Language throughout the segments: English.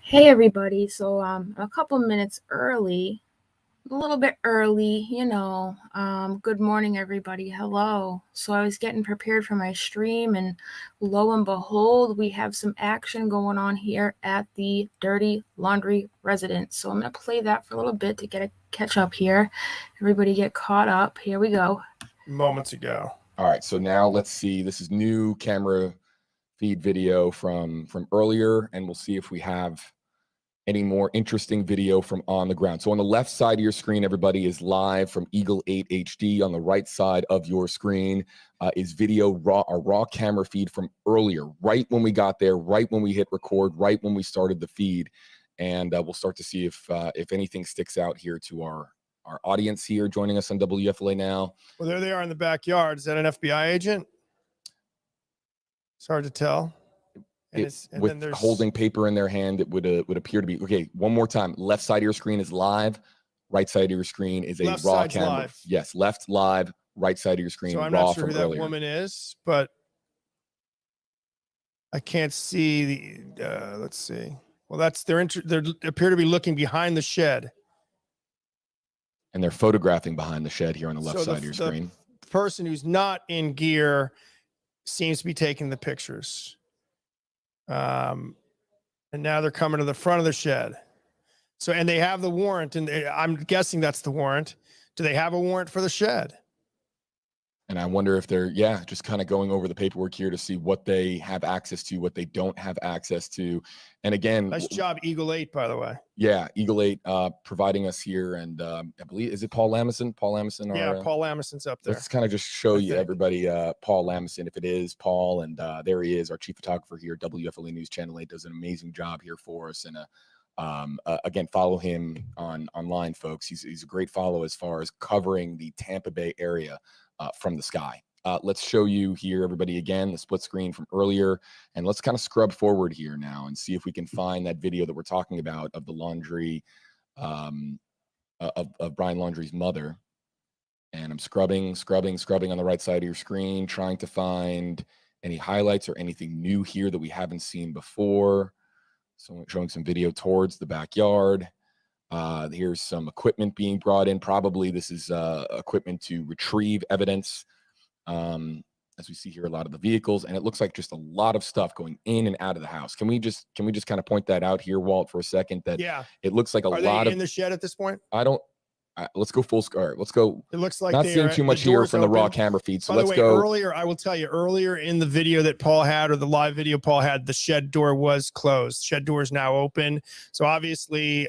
Hey everybody, so I'm a couple minutes early, a little bit early, good morning everybody, hello. So I was getting prepared for my stream and lo and behold, we have some action going on here at the Dirty Laundrie residence. So I'm going to play that for a little bit to get a catch up here. Everybody get caught up, here we go. Moments ago. All right, so now let's see, this is new camera feed video from earlier, and we'll see if we have any more interesting video from on the ground. So on the left side of your screen, everybody, is live from Eagle 8 HD. On the right side of your screen is video, a raw camera feed from earlier, right when we got there, right when we hit record, right when we started the feed. And we'll start to see if anything sticks out here to our audience here joining us on WFLA now. Well, there they are in the backyard. Is that an FBI agent? It's hard to tell. With holding paper in their hand, it would appear to be. Okay, one more time. Left side of your screen is live. Right side of your screen is a raw camera. Live. Yes, left live. Right side of your screen. So I'm raw not sure who that earlier. woman is, but I can't see the. Let's see. Well, they appear to be looking behind the shed. And they're photographing behind the shed here on the left side of your screen. The person who's not in gear seems to be taking the pictures. And now they're coming to the front of the shed. So, and they have the warrant, and I'm guessing that's the warrant. Do they have a warrant for the shed? And I wonder if they're, just kind of going over the paperwork here to see what they have access to, what they don't have access to. And again, nice job, Eagle 8, by the way. Yeah, Eagle 8 providing us here. And I believe, is it Paul Lamison? Paul Lamison? Yeah, Paul Lamison's up there. Let's kind of just show you everybody Paul Lamison, if it is Paul. And there he is, our chief photographer here, WFLA News Channel 8, does an amazing job here for us. And again, follow him online, folks. He's a great follow as far as covering the Tampa Bay area from the sky. Let's show you here, everybody, again, the split screen from earlier. And let's kind of scrub forward here now and see if we can find that video that we're talking about of the Laundrie, of Brian Laundrie's mother. And I'm scrubbing on the right side of your screen, trying to find any highlights or anything new here that we haven't seen before. So showing some video towards the backyard. Here's some equipment being brought in. Probably this is equipment to retrieve evidence. As we see here, a lot of the vehicles, and it looks like just a lot of stuff going in and out of the house. Can we just kind of point that out here, Walt, for a second? That it looks like a lot of in the shed at this point. Let's go full scar. Let's go. It looks like not seeing too much here from the raw camera feed. So let's go. Earlier, I will tell you, earlier in the video that Paul had, or the live video Paul had, the shed door was closed. Shed door is now open. So obviously,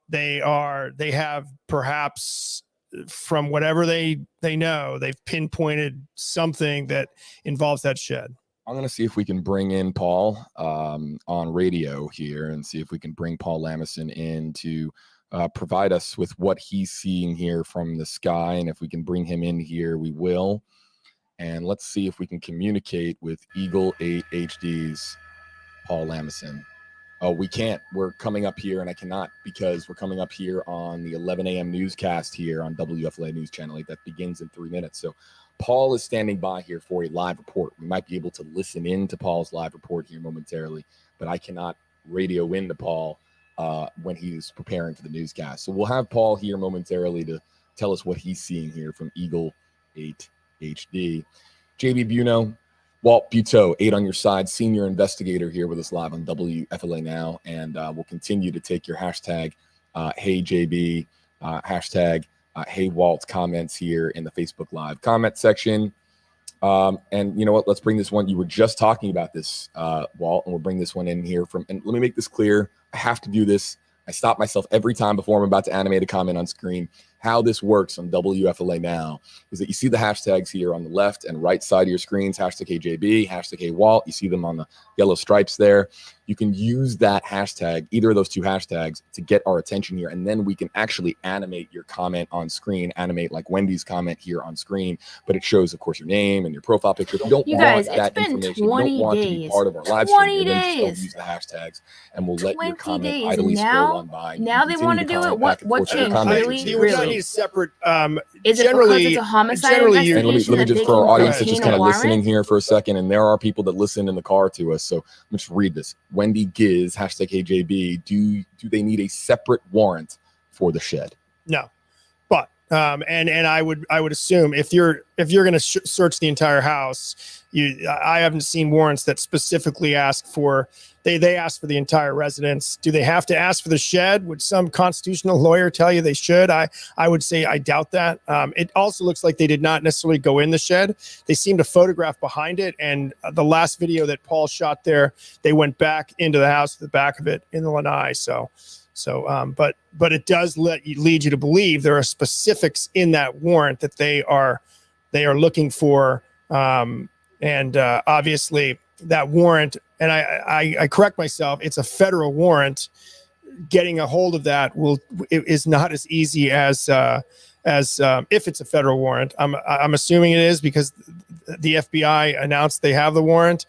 they have perhaps, from whatever they know, they've pinpointed something that involves that shed. I'm going to see if we can bring in Paul on radio here and see if we can bring Paul Lamison in to provide us with what he's seeing here from the sky. And if we can bring him in here, we will. And let's see if we can communicate with Eagle 8 HD's Paul Lamison. Oh, we can't. We're coming up here, and I cannot, because we're coming up here on the 11 a.m. newscast here on WFLA News Channel 8 that begins in 3 minutes. So Paul is standing by here for a live report. We might be able to listen in to Paul's live report here momentarily, but I cannot radio in to Paul when he's preparing for the newscast. So we'll have Paul here momentarily to tell us what he's seeing here from Eagle 8 HD. JB Buno, Walt Buteau, 8 on your side, senior investigator here with us live on WFLA Now. And we'll continue to take your hashtag, HeyJB, hashtag, HeyWalt comments here in the Facebook Live comment section. And you know what? Let's bring this one. You were just talking about this, Walt, and we'll bring this one in here and let me make this clear. I have to do this. I stop myself every time before I'm about to animate a comment on screen. How this works on WFLA Now is that you see the hashtags here on the left and right side of your screens, hashtag HJB, hashtag HWalt. You see them on the yellow stripes there. You can use that hashtag, either of those two hashtags, to get our attention here. And then we can actually animate your comment on screen, animate like Wendy's comment here on screen. But it shows, of course, your name and your profile picture. If you don't want that information, you don't want to be part of our live stream, then just don't use the hashtags, and we'll let your comment idly scroll on by. Now they want to do it. What changed? Really? need a separate. Is it generally, because it's a homicide generally, And investigation? let me that just, they for our can audience that's just obtain kind a of listening warrant? here for a second, and there are people that listen in the car to us. So let me just read this. Wendy Giz, hashtag KJB. Do they need a separate warrant for the shed? No, but and I would assume if you're going to search the entire house, I haven't seen warrants that specifically ask for. They ask for the entire residence. Do they have to ask for the shed? Would some constitutional lawyer tell you they should? I would say I doubt that. It also looks like they did not necessarily go in the shed. They seem to photograph behind it. And the last video that Paul shot there, they went back into the house, the back of it in the lanai. But it does lead you to believe there are specifics in that warrant that they are looking for. Obviously that warrant, and I correct myself, it's a federal warrant. Getting a hold of that is not as easy as if it's a federal warrant. I'm assuming it is because the FBI announced they have the warrant.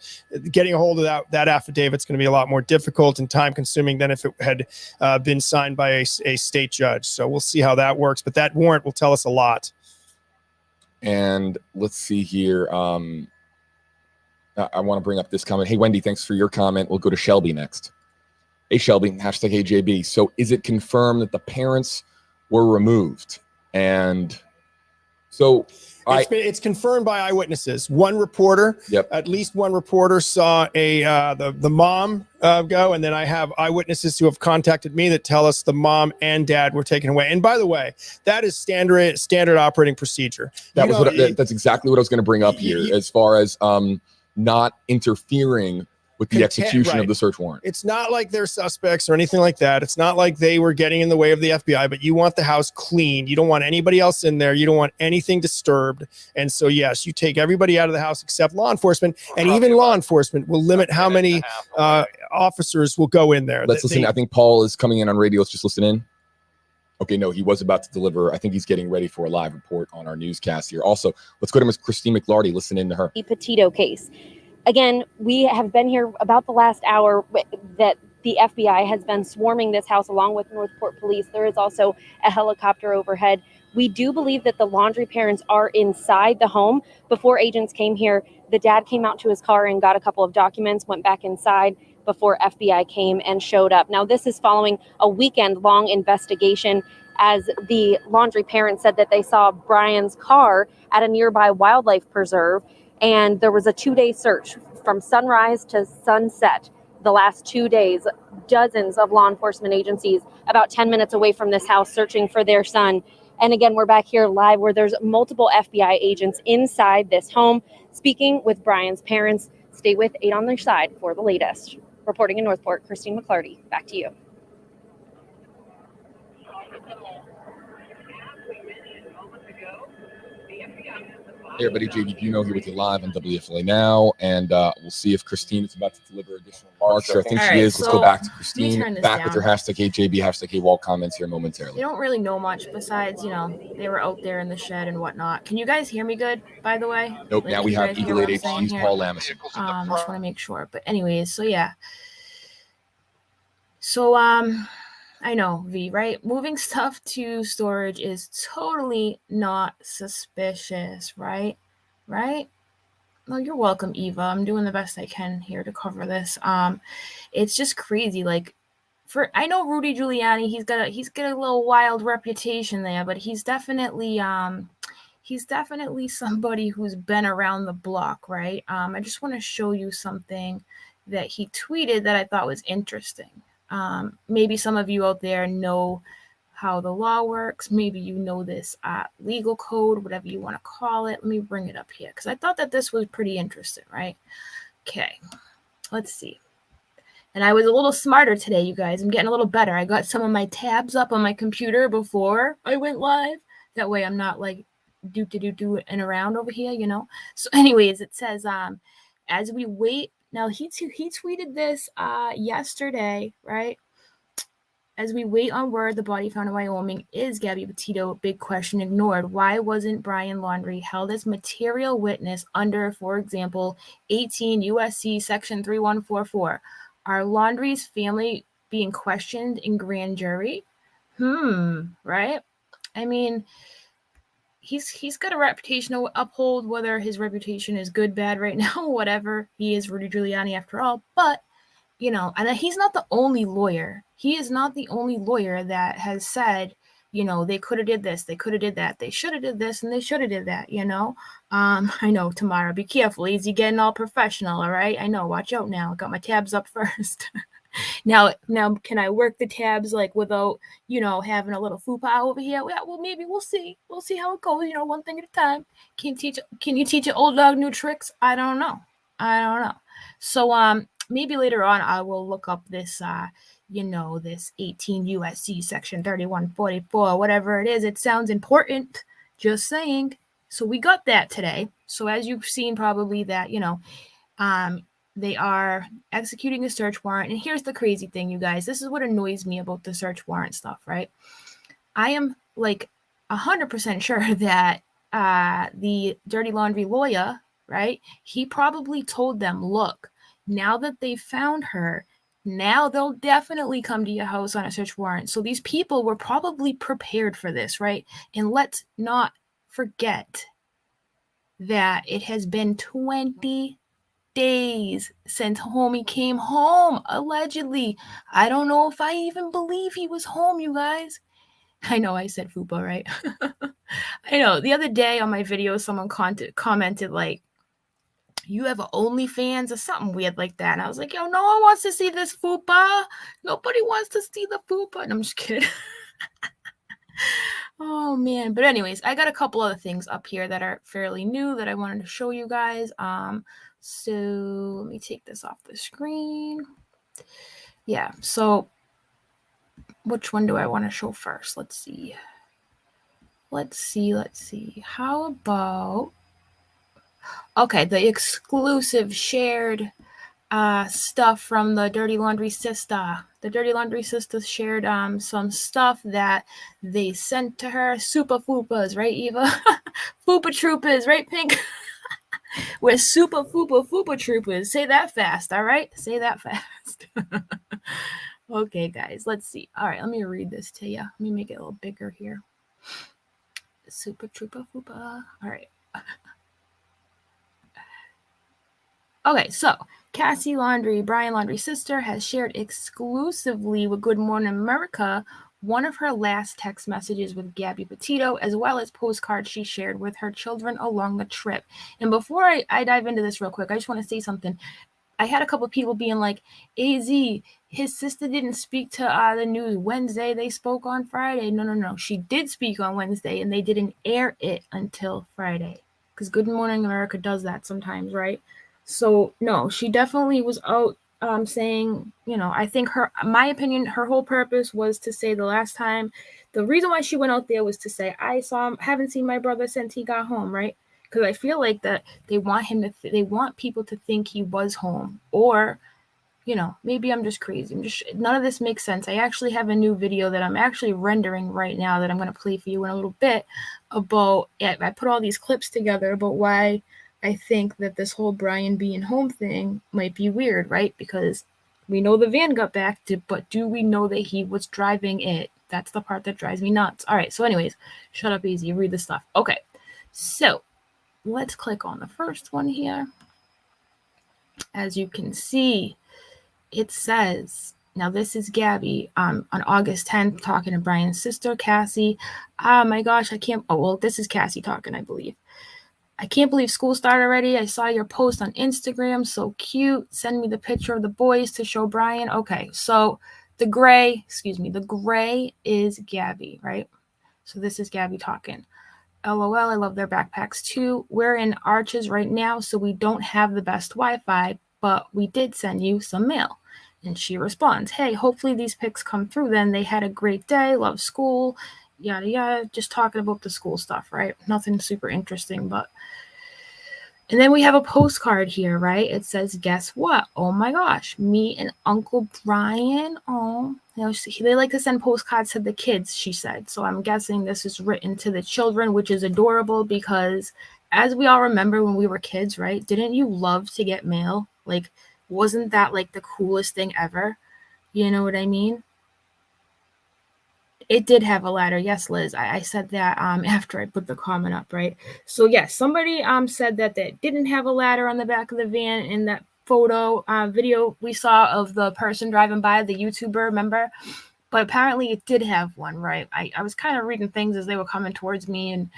Getting a hold of that affidavit's going to be a lot more difficult and time consuming than if it had been signed by a state judge. So we'll see how that works. But that warrant will tell us a lot. And let's see here. I want to bring up this comment. Hey, Wendy, thanks for your comment. We'll go to Shelby next. Hey, Shelby, hashtag AJB. So is it confirmed that the parents were removed? And so it's confirmed by eyewitnesses. One reporter, at least one reporter saw the mom go, and then I have eyewitnesses who have contacted me that tell us the mom and dad were taken away. And by the way, that is standard operating procedure. That's exactly what I was going to bring up here, as far as not interfering with the execution of the search warrant. It's not like they're suspects or anything like that. It's not like they were getting in the way of the FBI, but you want the house clean. You don't want anybody else in there. You don't want anything disturbed. And so, yes, you take everybody out of the house except law enforcement, and even law enforcement will limit how many officers will go in there. Let's listen. I think Paul is coming in on radio. Let's just listen in. Okay, no, he was about to deliver. I think he's getting ready for a live report on our newscast here. Also, let's go to Ms. Christine McLarty. Listen in to her. The Petito case. Again, we have been here about the last hour that the FBI has been swarming this house along with Northport Police. There is also a helicopter overhead. We do believe that the Laundrie parents are inside the home. Before agents came here, the dad came out to his car and got a couple of documents, went back inside before FBI came and showed up. Now, this is following a weekend-long investigation, as the Laundrie parents said that they saw Brian's car at a nearby wildlife preserve. And there was a 2-day search from sunrise to sunset. The last 2 days, dozens of law enforcement agencies about 10 minutes away from this house searching for their son. And again, we're back here live where there's multiple FBI agents inside this home speaking with Brian's parents. Stay with 8 on their side for the latest. Reporting in Northport, Christine McLarty. Back to you. Hey everybody, JV Buno here with you live on WFLA Now, and we'll see if Christine is about to deliver additional remarks. I think she is. Let's go back to Christine, back with her hashtag HJB, hashtag HWall comments here momentarily. They don't really know much besides, they were out there in the shed and whatnot. Can you guys hear me good, by the way? Nope, now we have Eagle 8 HG's Paul Lamison. I just want to make sure. But anyways, so yeah. So, I know, V, right? Moving stuff to storage is totally not suspicious, right? Right? Well, you're welcome, Eva. I'm doing the best I can here to cover this. It's just crazy. Like, I know Rudy Giuliani, he's got a little wild reputation there, but he's definitely somebody who's been around the block, right? I just want to show you something that he tweeted that I thought was interesting. Maybe some of you out there know how the law works. Maybe you know this legal code, whatever you want to call it. Let me bring it up here because I thought that this was pretty interesting, right? Okay, let's see. And I was a little smarter today, you guys. I'm getting a little better. I got some of my tabs up on my computer before I went live. That way I'm not like and around over here, So anyways, it says, as we wait. Now, he tweeted this yesterday, right? As we wait on word, the body found in Wyoming is Gabby Petito. Big question ignored. Why wasn't Brian Laundrie held as material witness under, for example, 18 USC section 3144? Are Laundrie's family being questioned in grand jury? Right? I mean, he's got a reputation to uphold, whether his reputation is good, bad right now, whatever. He is Rudy Giuliani after all. But, you know, and he's not the only lawyer. He is not the only lawyer that has said, you know, they could have did this, they could have did that, they should have did this, and they should have did that, you know. I know, Tamara, be careful. Easy getting all professional, all right? I know, watch out now. Got my tabs up first. Now, can I work the tabs like without, you know, having a little fupa over here? Yeah, well, maybe we'll see. We'll see how it goes. You know, one thing at a time. Can you teach an old dog new tricks? I don't know. So maybe later on I will look up this you know, this 18 USC section 3144, whatever it is. It sounds important. Just saying. So we got that today. So as you've seen probably that, you know, they are executing a search warrant. And here's the crazy thing, you guys. This is what annoys me about the search warrant stuff, right? I am like 100% sure that the Dirty Laundrie lawyer, right, he probably told them, look, now that they found her, now they'll definitely come to your house on a search warrant. So these people were probably prepared for this, right? And let's not forget that it has been 20 days since homie came home, allegedly. I don't know if I even believe he was home, you guys. I know I said fupa, right? I know. The other day on my video, someone commented like, you have OnlyFans or something weird like that. And I was like, yo, no one wants to see this fupa. Nobody wants to see the fupa. And I'm just kidding. Oh man. But anyways, I got a couple other things up here that are fairly new that I wanted to show you guys. So let me take this off the screen. Yeah, so which one do I want to show first? Let's see. How about, okay, the exclusive shared stuff from the Dirty Laundrie sister. The Dirty Laundrie sister shared some stuff that they sent to her. Super fupas, right, Eva? Fupa troopers, right, Pink? We're super fupa troopers. Say that fast, all right? Say that fast. Okay, guys, let's see. All right, let me read this to you. Let me make it a little bigger here. Super trooper fupa. All right. Okay, so Cassie Laundrie, Brian Laundrie's sister, has shared exclusively with Good Morning America one of her last text messages with Gabby Petito, as well as postcards she shared with her children along the trip. And before I dive into this real quick, I just want to say something. I had a couple of people being like, AZ, his sister didn't speak to the news Wednesday. They spoke on Friday. No. She did speak on Wednesday, and they didn't air it until Friday. Because Good Morning America does that sometimes, right? So, no, she definitely was out saying, you know, I think my opinion, her whole purpose was to say the reason why she went out there was to say, haven't seen my brother since he got home, right? Because I feel like that they want people to think he was home, or, you know, maybe I'm just crazy. None of this makes sense. I actually have a new video that I'm actually rendering right now that I'm going to play for you in a little bit about, I put all these clips together about why I think that this whole Brian being home thing might be weird, right? Because we know the van got back, but do we know that he was driving it? That's the part that drives me nuts. All right, so anyways, shut up, easy, read the stuff. Okay, so let's click on the first one here. As you can see, it says, now this is Gabby on August 10th talking to Brian's sister, Cassie. Oh my gosh, this is Cassie talking, I believe. I can't believe school started already. I saw your post on Instagram. So cute. Send me the picture of the boys to show Brian. Okay, so the gray is Gabby, right? So this is Gabby talking. LOL, I love their backpacks too. We're in Arches right now, so we don't have the best Wi-Fi, but we did send you some mail. And she responds, hey, hopefully these pics come through then. They had a great day, love school, yada yada, just talking about the school stuff, right? Nothing super interesting, but. And then we have a postcard here, right? It says, guess what? Oh my gosh, me and Uncle Brian. Oh, you know, they like to send postcards to the kids, she said. So I'm guessing this is written to the children, which is adorable because as we all remember when we were kids, right? Didn't you love to get mail? Like, wasn't that like the coolest thing ever? You know what I mean? It did have a ladder. Yes, Liz. I said that after I put the comment up, right? So yes, somebody said that that didn't have a ladder on the back of the van in that photo video we saw of the person driving by, the YouTuber, remember? But apparently it did have one, right? I was kind of reading things as they were coming towards me, and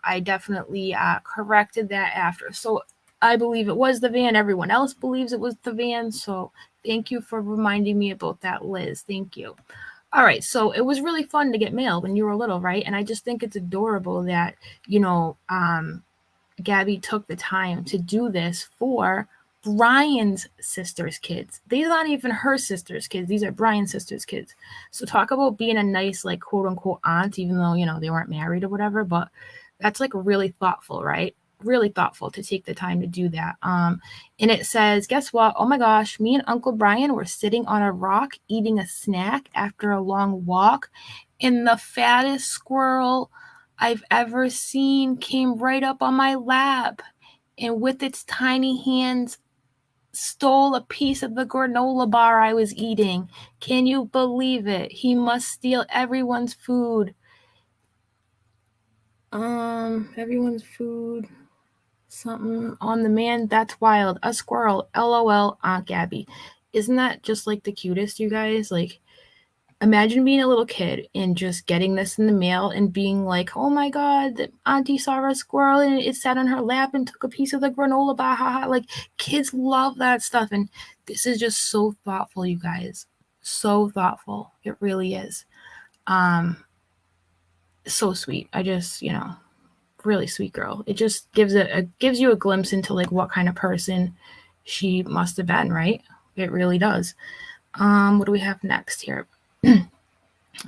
I definitely corrected that after. So I believe it was the van. Everyone else believes it was the van. So thank you for reminding me about that, Liz. Thank you. All right, so it was really fun to get mail when you were little, right? And I just think it's adorable that, Gabby took the time to do this for Brian's sister's kids. These aren't even her sister's kids. These are Brian's sister's kids. So talk about being a nice, like, quote unquote aunt, even though, they weren't married or whatever, but that's like really thoughtful, right? Really thoughtful to take the time to do that. And it says, guess what? Oh my gosh, me and Uncle Brian were sitting on a rock eating a snack after a long walk, and the fattest squirrel I've ever seen came right up on my lap, and with its tiny hands stole a piece of the granola bar I was eating. Can you believe it? He must steal everyone's food. Everyone's food. Something on the man. That's wild. A squirrel. LOL, Aunt Gabby. Isn't that just like the cutest, you guys? Like, imagine being a little kid and just getting this in the mail and being like, oh my God, Auntie saw a squirrel and it sat on her lap and took a piece of the granola bar. Like, kids love that stuff. And this is just so thoughtful, you guys. So thoughtful. It really is. So sweet. I just, really sweet girl. It just gives you a glimpse into like what kind of person she must have been, right? It really does. What do we have next here?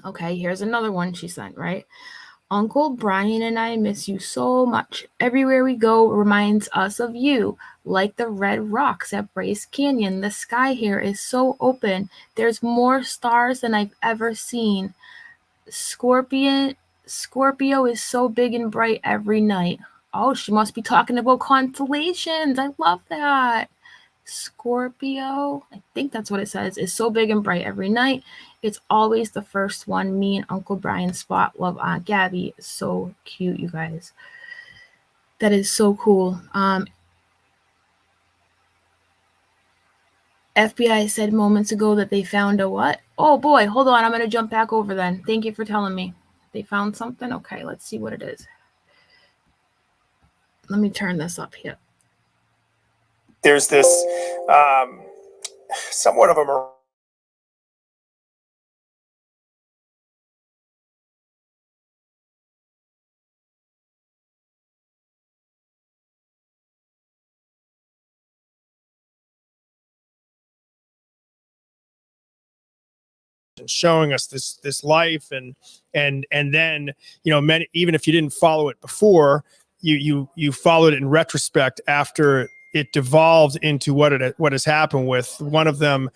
Okay, here's another one she sent, right? Uncle Brian and I miss you so much. Everywhere we go reminds us of you, like the red rocks at Bryce Canyon. The sky here is so open. There's more stars than I've ever seen. Scorpio is so big and bright every night. Oh, she must be talking about constellations. I love that. Scorpio, I think that's what it says, is so big and bright every night. It's always the first one. Me and Uncle Brian spot. Love, Aunt Gabby. So cute, you guys. That is so cool. FBI said moments ago that they found a what? Oh boy, hold on. I'm going to jump back over then. Thank you for telling me. They found something? Okay, let's see what it is. Let me turn this up here. There's this somewhat of a showing us this life and then many, even if you didn't follow it before, you followed it in retrospect after it devolved into what has happened with one of them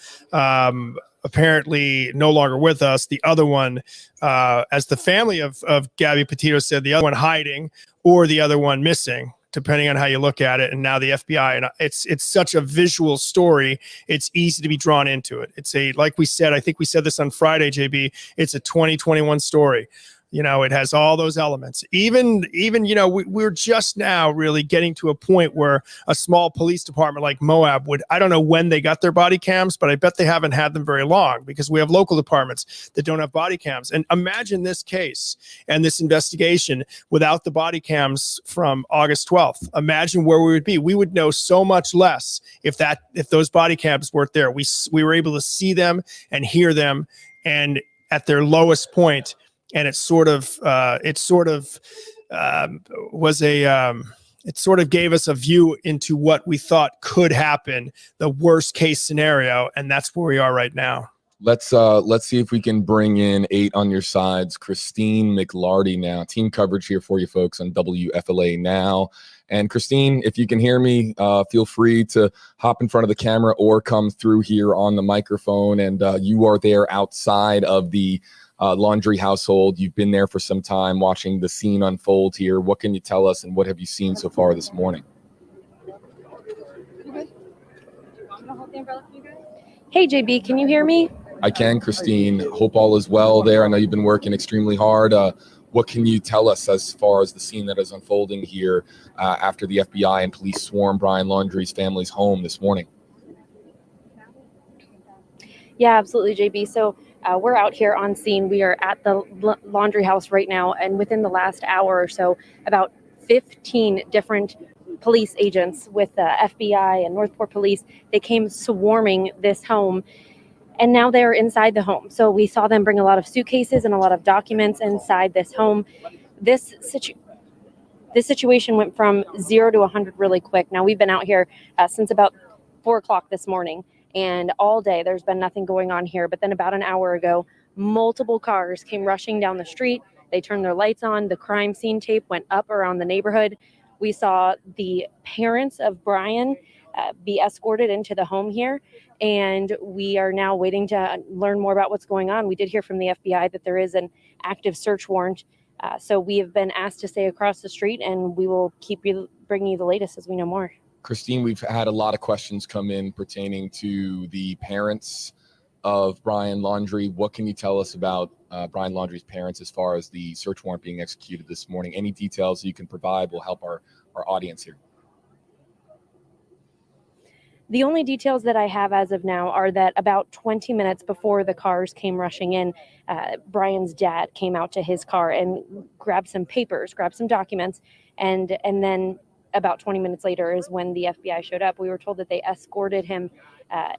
apparently no longer with us, the other one as the family of Gabby Petito said, the other one hiding or the other one missing, depending on how you look at it. And now the FBI, and it's such a visual story. It's easy to be drawn into it. It's like we said, I think we said this on Friday, JB, it's a 2021 story. It has all those elements. Even we're just now really getting to a point where a small police department like Moab I don't know when they got their body cams, but I bet they haven't had them very long because we have local departments that don't have body cams. And imagine this case and this investigation without the body cams from August 12th. Imagine where we would be. We would know so much less if those body cams weren't there. We were able to see them and hear them and at their lowest point. And it sort of gave us a view into what we thought could happen, the worst case scenario, and that's where we are right now. Let's see if we can bring in 8 on your sides. Christine McLarty now. Team coverage here for you folks on WFLA now. And Christine, if you can hear me, feel free to hop in front of the camera or come through here on the microphone. And you are there outside of the Laundrie household. You've been there for some time watching the scene unfold here. What can you tell us and what have you seen so far this morning? Hey, JB, can you hear me? I can, Christine. Hope all is well there. I know you've been working extremely hard. What can you tell us as far as the scene that is unfolding here after the FBI and police swarmed Brian Laundrie's family's home this morning? Yeah, absolutely, JB. So we're out here on scene. We are at the Laundrie house right now, and within the last hour or so, about 15 different police agents with the FBI and Northport Police, they came swarming this home, and now they're inside the home. So we saw them bring a lot of suitcases and a lot of documents inside this home. This situation went from 0 to 100 really quick. Now, we've been out here since about 4 o'clock this morning, and all day there's been nothing going on here. But then about an hour ago, multiple cars came rushing down the street. They turned their lights on. The crime scene tape went up around the neighborhood. We saw the parents of Brian be escorted into the home here, and we are now waiting to learn more about what's going on. We did hear from the FBI that there is an active search warrant. So we have been asked to stay across the street, and we will keep bringing you the latest as we know more. Christine, we've had a lot of questions come in pertaining to the parents of Brian Laundrie. What can you tell us about Brian Laundrie's parents as far as the search warrant being executed this morning? Any details you can provide will help our audience here. The only details that I have as of now are that about 20 minutes before the cars came rushing in, Brian's dad came out to his car and grabbed some papers, grabbed some documents, and then about 20 minutes later is when the FBI showed up. We were told that they escorted him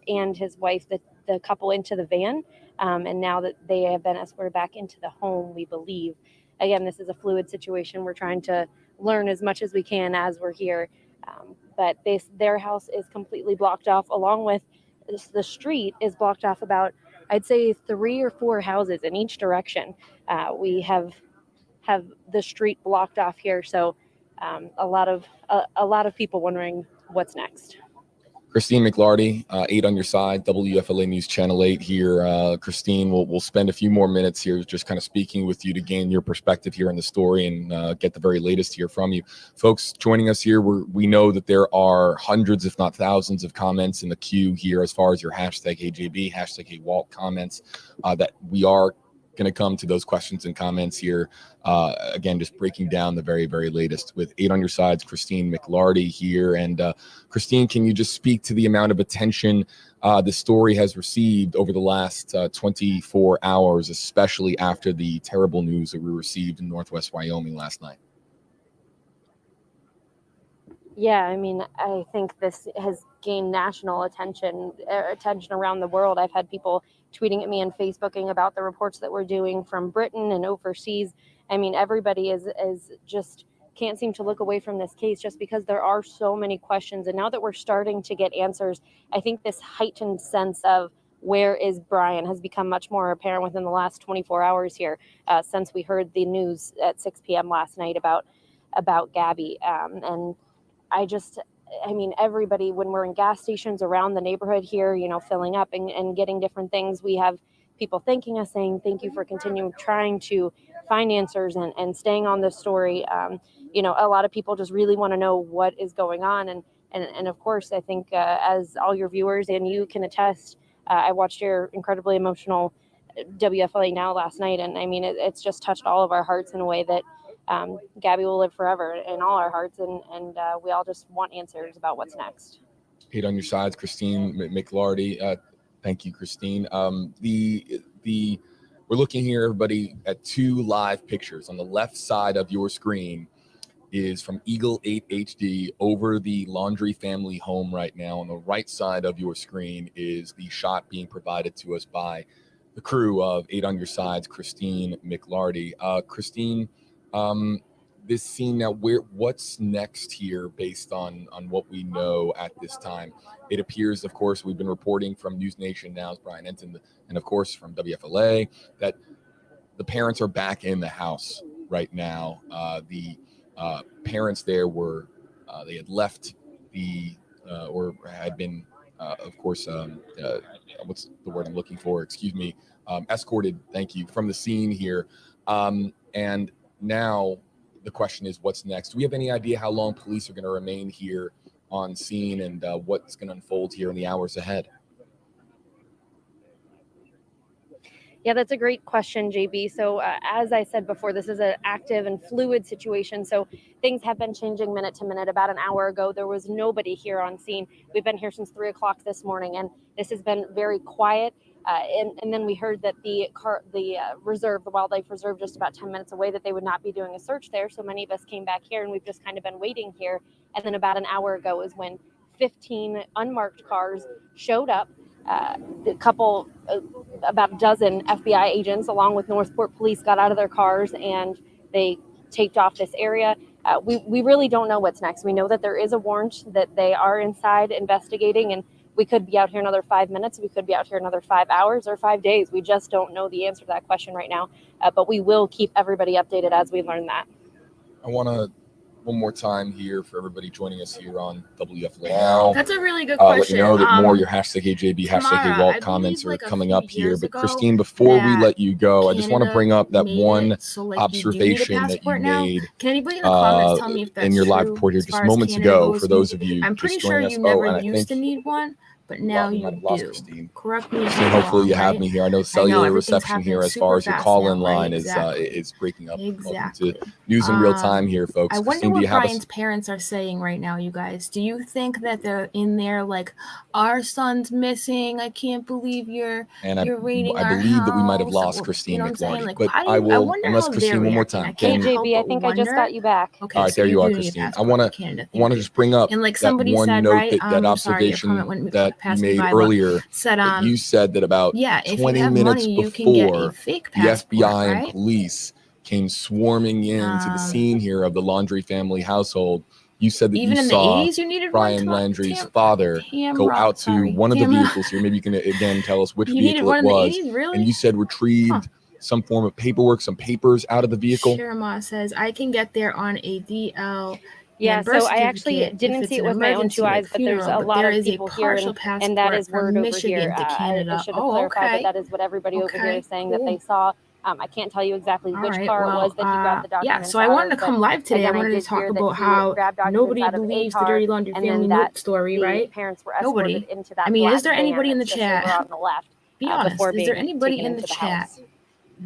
and his wife, the couple, into the van, and now that they have been escorted back into the home, we believe. Again, this is a fluid situation. We're trying to learn as much as we can as we're here. But their house is completely blocked off, along with the street is blocked off about, I'd say, 3 or 4 houses in each direction. We have the street blocked off here, so a lot of people wondering what's next. Christine McLarty, 8 on your side, WFLA News Channel 8 here. Christine, we'll spend a few more minutes here just kind of speaking with you to gain your perspective here on the story and get the very latest here from you. Folks joining us here, we know that there are hundreds, if not thousands, of comments in the queue here as far as your hashtag HJB, hashtag HWalt comments that we are going to come to those questions and comments here. Again, just breaking down the very, very latest with 8 on your sides, Christine McLarty here. And Christine, can you just speak to the amount of attention the story has received over the last 24 hours, especially after the terrible news that we received in Northwest Wyoming last night? Yeah, I mean, I think this has gained national attention around the world. I've had people tweeting at me and Facebooking about the reports that we're doing from Britain and overseas. I mean, everybody is just can't seem to look away from this case just because there are so many questions. And now that we're starting to get answers, I think this heightened sense of where is Brian has become much more apparent within the last 24 hours here since we heard the news at 6 p.m. last night about Gabby. And I mean, everybody, when we're in gas stations around the neighborhood here, filling up and getting different things, we have people thanking us, saying thank you for continuing trying to find answers and staying on this story. A lot of people just really want to know what is going on. And of course, I think as all your viewers and you can attest, I watched your incredibly emotional WFLA Now last night. And I mean, it's just touched all of our hearts in a way that Gabby will live forever in all our hearts, and we all just want answers about what's next. 8 on your sides, Christine McLarty. Thank you, Christine. We're looking here, everybody, at 2 live pictures. On the left side of your screen is from Eagle 8 HD over the Laundrie family home right now. On the right side of your screen is the shot being provided to us by the crew of 8 on your sides, Christine McLarty. Christine, this scene now, what's next here based on what we know at this time? It appears, of course, we've been reporting from News Nation Now's Brian Enton, and of course from WFLA, that the parents are back in the house right now. The parents there were, they had left or had been, of course, what's the word I'm looking for? Excuse me, escorted, thank you, from the scene here. And now the question is, what's next? Do we have any idea how long police are going to remain here on scene and what's going to unfold here in the hours ahead? Yeah, that's a great question, JB. So as I said before, this is an active and fluid situation. So things have been changing minute to minute. About an hour ago, there was nobody here on scene. We've been here since 3 o'clock this morning, and this has been very quiet. And then we heard that the reserve, the wildlife reserve, just about 10 minutes away, that they would not be doing a search there. So many of us came back here, and we've just kind of been waiting here. And then about an hour ago is when 15 unmarked cars showed up. About a dozen FBI agents, along with Northport Police, got out of their cars and they taped off this area. We really don't know what's next. We know that there is a warrant, that they are inside investigating, and we could be out here another 5 minutes. We could be out here another 5 hours or 5 days. We just don't know the answer to that question right now. But we will keep everybody updated as we learn that. I want to one more time here for everybody joining us here on WFLA now. That's a really good Let question. you know that more your hashtag HJB, hashtag Tamara, HeyWalt I comments believe, are like, a coming few up here. years But ago Christine, before we that let you go, I just want to Canada bring up that made one it so, like, you do need a observation that you passport now. made Can anybody in the comments tell me if that's in your live true report here as just far as moments Canada ago goes? for those of you I'm pretty just sure joining us. you never and I used to think need one, but now we you might have lost do. Christine. Correct me if Christine, I'm hopefully wrong, you have right? me here. I know I know cellular everything's reception here happening as far super as your fast call-in now, line right? Exactly. is breaking up. Welcome Exactly. to News in Real Time here, folks. I wonder Christine, do what you have Brian's us? parents are saying right now, you guys. Do you think that they're in there like, our son's missing? I can't believe you're raiding I our believe that we might have house. lost Or, Christine you know what I'm saying? McLarty. Like, But how do I you? I will, wonder unless how Christine, they're one more reacting. time. I can't Hey, help JB, I but think I just wonder. got you back. Okay, All right, so there you are, do need a Christine. I passport want for to Canada. I want to Thank you. just bring up And like that somebody one said, note, right? that I'm sorry, your observation comment went that you passed me made by, but earlier. said, That you said that about yeah, if you 20 have minutes money, you can get a before fake the passport, FBI and right? police came swarming into the scene here of the Laundrie family household, you said that Even you in the saw 80s, you needed Brian one. Landry's father go out to one of the vehicles here. Maybe you can again tell us which You needed vehicle one it in the was. 80s, really? And you said retrieved some form of paperwork, some papers out of the vehicle. Shirama says, I can get there on a DL. Yeah, and birth so I actually certificate if didn't it's see it an with my own emergency, two eyes, like but there's funeral, a but lot there of is a people here, partial and that passport is from word over Michigan here. to I Canada. should have Oh, clarified okay. that is what everybody over here is saying that Cool. they saw. I can't tell you exactly All which right, car it well, was that he grabbed the yeah, documents so I out wanted of, to come live today. I again, wanted to did talk hear that about he how grabbed documents nobody out of a believes the car, Dirty Laundry and family then that note story, the right? parents were escorted Nobody. into that I mean, black is there van anybody in the just over chat? on the left, Be honest, before is there being anybody taken in the into the chat house.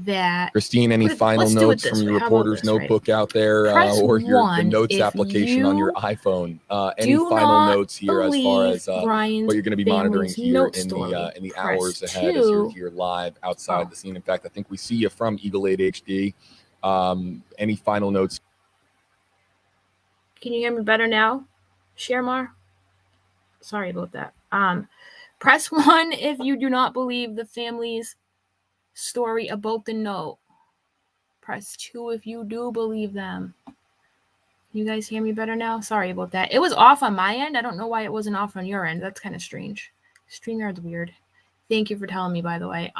that Christine, any final let's do it notes this from your way. How about reporter's this, right? notebook out there, Press or the 1 notes if application on your you iPhone? Any do final not notes here as far believe as Brian's what you're going to be monitoring family's here note in story. the Press hours ahead as you're 2. here live outside Oh. the scene? In fact, I think we see you from Eagle 8 HD. Any final notes? Can you hear me better now, Sharmar? Sorry about that. Press 1 if you do not believe the family's story about the note. Press 2 if you do believe them. You guys hear me better now? Sorry about that. It was off on my end. I don't know why it wasn't off on your end. That's kind of strange. StreamYard's weird. Thank you for telling me, by the way.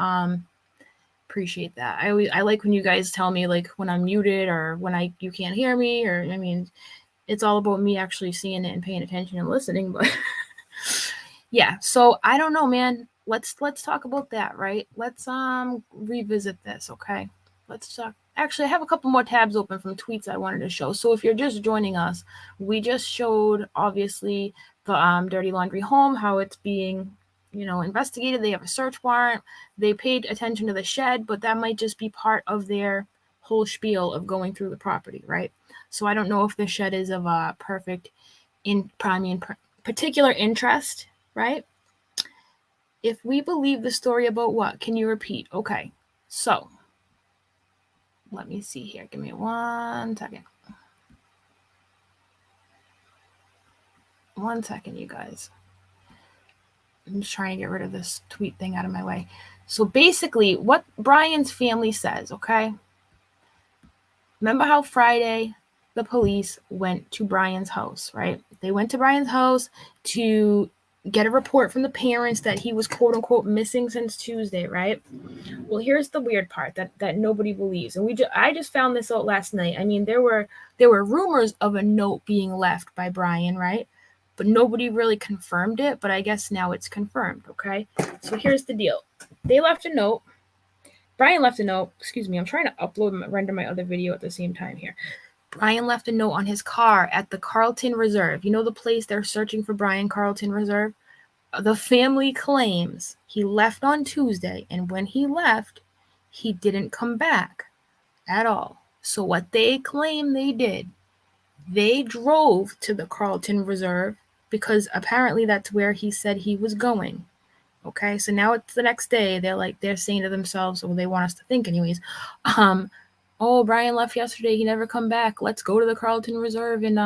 Appreciate that. I like when you guys tell me like when I'm muted or when you can't hear me, or I mean, it's all about me actually seeing it and paying attention and listening, but yeah, so I don't know, man. Let's talk about that, right? Let's revisit this, okay? Let's talk. Actually, I have a couple more tabs open from tweets I wanted to show. So if you're just joining us, we just showed obviously the Dirty Laundry home, how it's being, investigated. They have a search warrant. They paid attention to the shed, but that might just be part of their whole spiel of going through the property, right? So I don't know if the shed is of a particular interest, right? If we believe the story about what? Can you repeat? Okay, so let me see here. Give me 1 second. 1 second, you guys. I'm just trying to get rid of this tweet thing out of my way. So basically, what Brian's family says, okay? Remember how Friday the police went to Brian's house, right? They went to Brian's house to get a report from the parents that he was quote unquote missing since Tuesday, right? Well, here's the weird part that nobody believes, and I just found this out last night. I mean, there were rumors of a note being left by Brian, right? But nobody really confirmed it. But I guess now it's confirmed. Okay, so here's the deal: they left a note. Brian left a note. Excuse me, I'm trying to upload and render my other video at the same time here. Brian left a note on his car at the Carlton Reserve. You know the place they're searching for Brian, Carlton Reserve? The family claims he left on Tuesday, and when he left, He didn't come back at all. So what they claim they did, they drove to the Carlton Reserve because apparently that's where he said he was going. Okay, so now it's the next day. They're saying to themselves, or they want us to think anyways, oh, Brian left yesterday, he never come back. Let's go to the Carlton Reserve and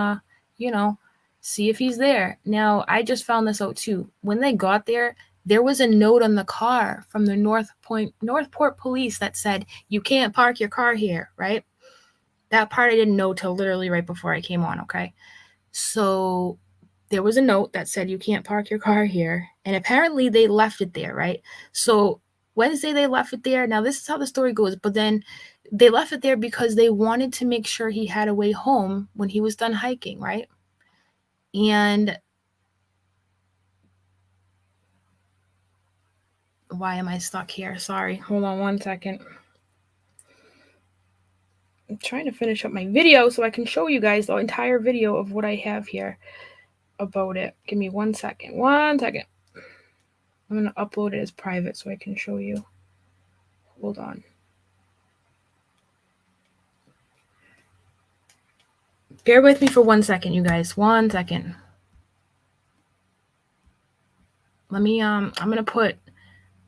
see if he's there. Now, I just found this out too. When they got there was a note on the car from the Northport police that said, you can't park your car here, right? That part I didn't know till literally right before I came on, okay? So there was a note that said you can't park your car here, and apparently they left it there, right? So Wednesday they left it there. Now this is how the story goes, but then they left it there because they wanted to make sure he had a way home when he was done hiking, right? And why am I stuck here? Sorry, hold on one second. I'm trying to finish up my video so I can show you guys the entire video of what I have here about it. Give me 1 second. 1 second. I'm going to upload it as private so I can show you. Hold on. Bear with me for 1 second, you guys. 1 second. Let me, I'm going to put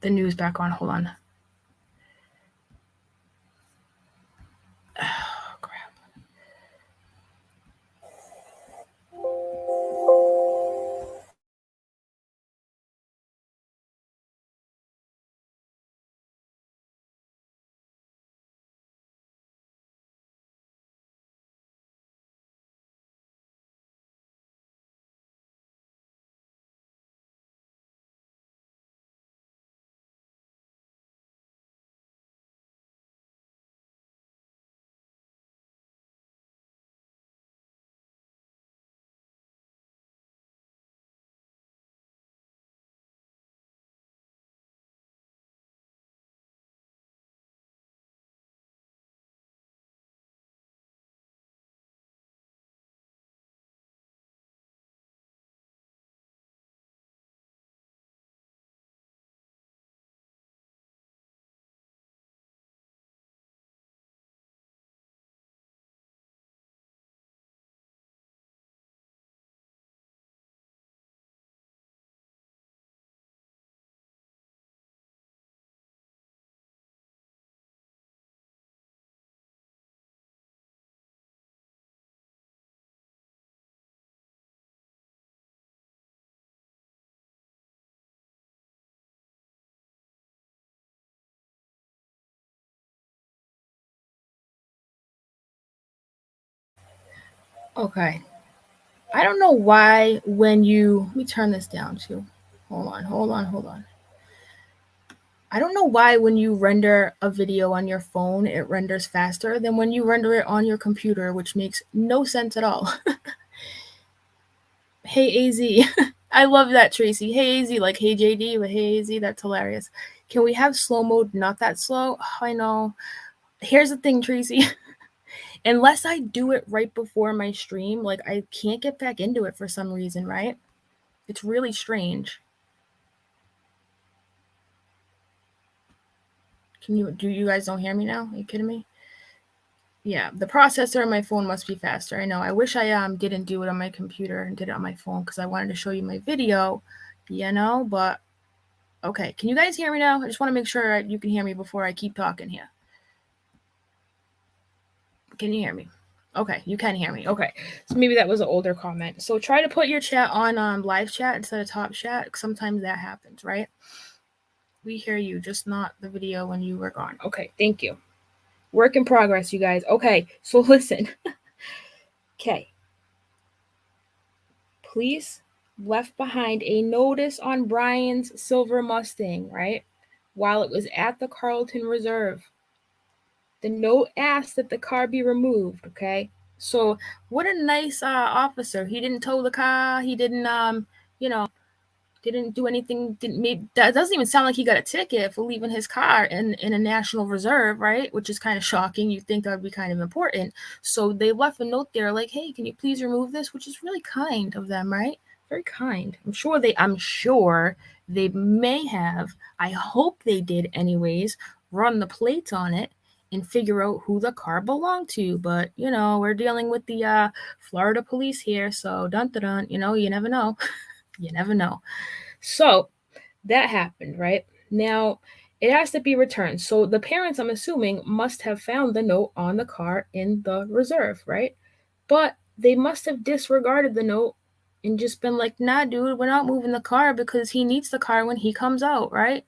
the news back on. Hold on. Oh, crap. Okay. I don't know why when you, let me turn this down too. Hold on. I don't know why when you render a video on your phone, it renders faster than when you render it on your computer, which makes no sense at all. Hey, AZ. I love that, Tracy. Hey, AZ, like hey, JD, but hey, AZ, that's hilarious. Can we have slow mode not that slow? Oh, I know. Here's the thing, Tracy. Unless I do it right before my stream, like I can't get back into it for some reason, right? It's really strange. You guys don't hear me now? Are you kidding me? Yeah, the processor on my phone must be faster. I know. I wish I didn't do it on my computer and did it on my phone because I wanted to show you my video, but okay. Can you guys hear me now? I just want to make sure you can hear me before I keep talking here. Can you hear me? Okay, you can hear me. Okay, so maybe that was an older comment. So try to put your chat on live chat instead of top chat. Sometimes that happens, right? We hear you, just not the video when you were gone. Okay, thank you. Work in progress, you guys. Okay, so listen. Okay. Police left behind a notice on Brian's silver Mustang, right? While it was at the Carlton Reserve. The note asked that the car be removed, okay? So what a nice officer. He didn't tow the car. He didn't, didn't do anything. That doesn't even sound like he got a ticket for leaving his car in a national reserve, right? Which is kind of shocking. You'd think that would be kind of important. So they left a note there like, hey, can you please remove this? Which is really kind of them, right? Very kind. I'm sure they may have, I hope they did anyways, run the plates on it and figure out who the car belonged to. But, you know, we're dealing with the Florida police here. So, dun-dun-dun, you know, you never know. You never know. So, that happened, right? Now, it has to be returned. So, the parents, I'm assuming, must have found the note on the car in the reserve, right? But they must have disregarded the note and just been like, nah, dude, we're not moving the car because he needs the car when he comes out, right?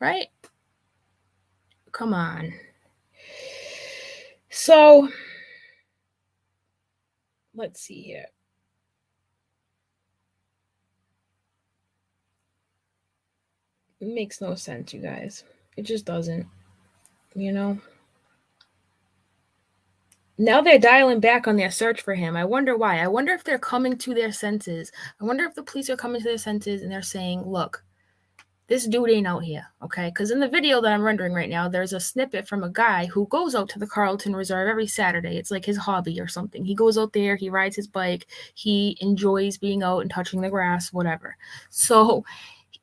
Right? Come on. So, let's see here. It makes no sense, you guys. It just doesn't, you know? Now they're dialing back on their search for him. I wonder why. I wonder if they're coming to their senses. I wonder if the police are coming to their senses and they're saying, look, this dude ain't out here, okay? Because in the video that I'm rendering right now, there's a snippet from a guy who goes out to the Carlton Reserve every Saturday. It's like his hobby or something. He goes out there, he rides his bike, he enjoys being out and touching the grass, whatever. So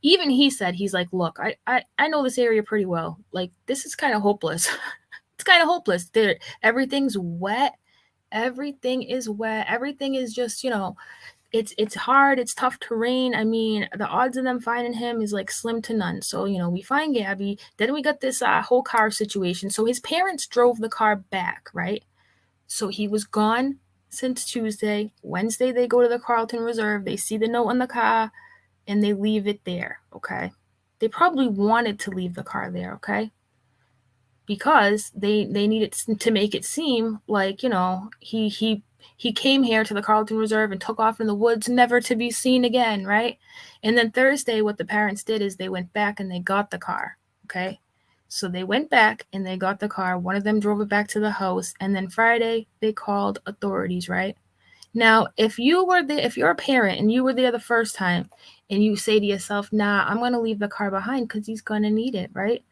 even he said, he's like, look, I know this area pretty well. Like, this is kind of hopeless. It's kind of hopeless. Everything's wet. Everything is wet. Everything is just, you know, it's hard. It's tough terrain. I mean, the odds of them finding him is like slim to none. So, you know, we find Gabby. Then we got this whole car situation. So his parents drove the car back, right? So he was gone since Tuesday. Wednesday, they go to the Carlton Reserve. They see the note on the car and they leave it there, okay? They probably wanted to leave the car there, okay? Because they needed to make it seem like, you know, he came here to the Carlton Reserve and took off in the woods, never to be seen again, right? And then Thursday, what the parents did is they went back and they got the car, okay? So they went back and they got the car. One of them drove it back to the house. And then Friday, they called authorities, right? Now, if you're a parent and you were there the first time and you say to yourself, nah, I'm going to leave the car behind because he's going to need it, right?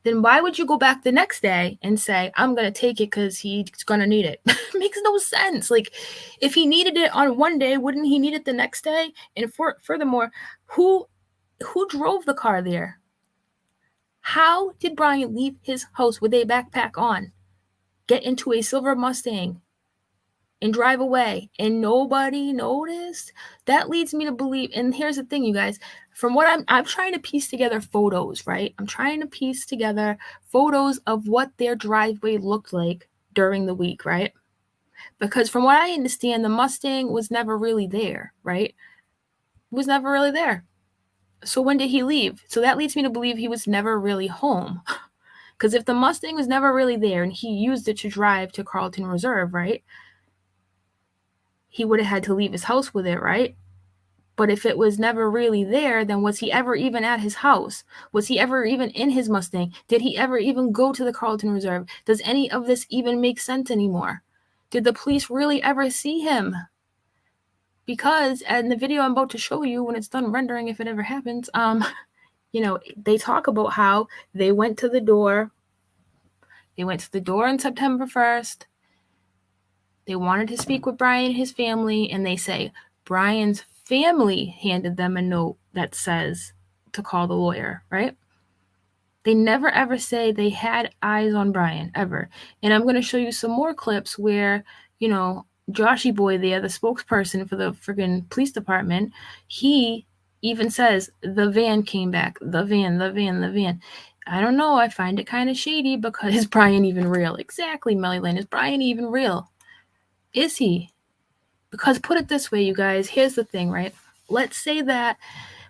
Then why would you go back the next day and say, I'm going to take it because he's going to need it? Makes no sense. Like, if he needed it on one day, wouldn't he need it the next day? And furthermore, who drove the car there? How did Brian leave his house with a backpack on, get into a silver Mustang, and drive away and nobody noticed? That leads me to believe, and here's the thing, you guys, from what I'm trying to piece together photos, right? I'm trying to piece together photos of what their driveway looked like during the week, right? Because from what I understand, the Mustang was never really there, right? It was never really there. So when did he leave? So that leads me to believe he was never really home. Because if the Mustang was never really there and he used it to drive to Carlton Reserve, right? He would have had to leave his house with it, right? But if it was never really there, then was he ever even at his house? Was he ever even in his Mustang? Did he ever even go to the Carlton Reserve? Does any of this even make sense anymore? Did the police really ever see him? Because in the video I'm about to show you, when it's done rendering, if it ever happens, you know, they talk about how they went to the door. They went to the door on September 1st. They wanted to speak with Brian and his family, and they say Brian's family handed them a note that says to call the lawyer, right? They never ever say they had eyes on Brian, ever. And I'm going to show you some more clips where, you know, Joshy Boy there, the spokesperson for the friggin' police department, he even says the van came back. The van. I don't know. I find it kind of shady because is Brian even real? Exactly, Melly Lane. Is Brian even real? Is he? Because put it this way, you guys, here's the thing, right? Let's say that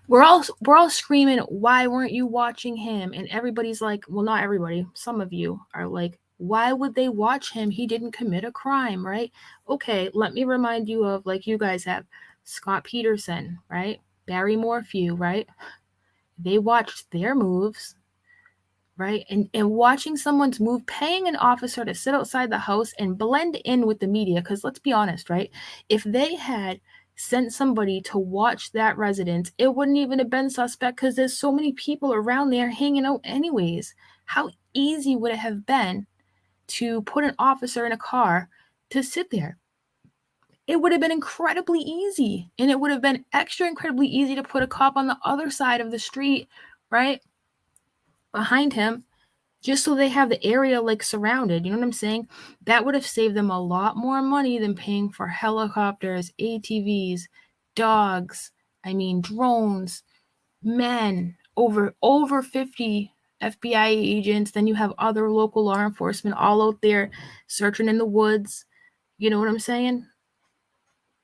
we're all screaming, why weren't you watching him? And everybody's like, well, not everybody. Some of you are like, why would they watch him? He didn't commit a crime, right? Okay, let me remind you of, like you guys have, Scott Peterson, right? Barry Morphew, right? They watched their moves, right? And watching someone's move, paying an officer to sit outside the house and blend in with the media, because let's be honest, right? If they had sent somebody to watch that residence, it wouldn't even have been suspect because there's so many people around there hanging out anyways. How easy would it have been to put an officer in a car to sit there? It would have been incredibly easy. And it would have been extra incredibly easy to put a cop on the other side of the street, right? Behind him, just so they have the area like surrounded. You know what I'm saying? That would have saved them a lot more money than paying for helicopters, ATVs, dogs, drones, men, over 50 FBI agents. Then you have other local law enforcement all out there searching in the woods. You know what I'm saying?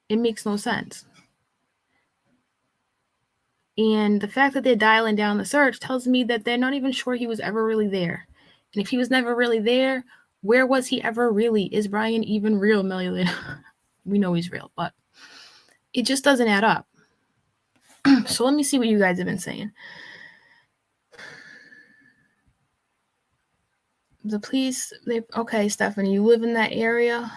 It makes no sense. And the fact that they're dialing down the search tells me that they're not even sure he was ever really there. And if he was never really there, where was he ever really? Is Brian even real, Melly? We know he's real, but it just doesn't add up. So let me see what you guys have been saying. The police, okay, Stephanie, you live in that area?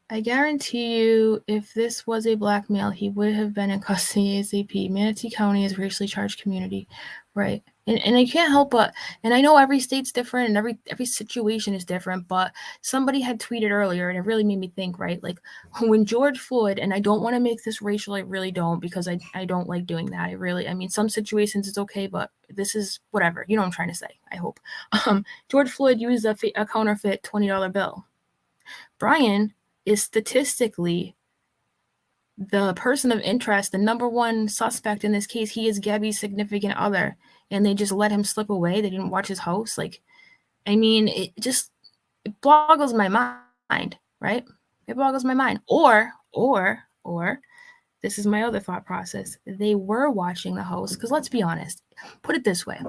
I guarantee you, if this was a black male, he would have been in custody ASAP. Manatee County is a racially charged community, right? And I can't help but, and I know every state's different and every situation is different, but somebody had tweeted earlier, and it really made me think, right? Like when George Floyd, and I don't want to make this racial, I really don't, because I don't like doing that. Some situations it's okay, but this is whatever. You know what I'm trying to say, I hope. George Floyd used a counterfeit $20 bill. Brian is statistically the person of interest, the number one suspect in this case. He is Gabby's significant other, and they just let him slip away. They didn't watch his house. It boggles my mind, right? It boggles my mind. Or this is my other thought process. They were watching the house, because let's be honest. Put it this way,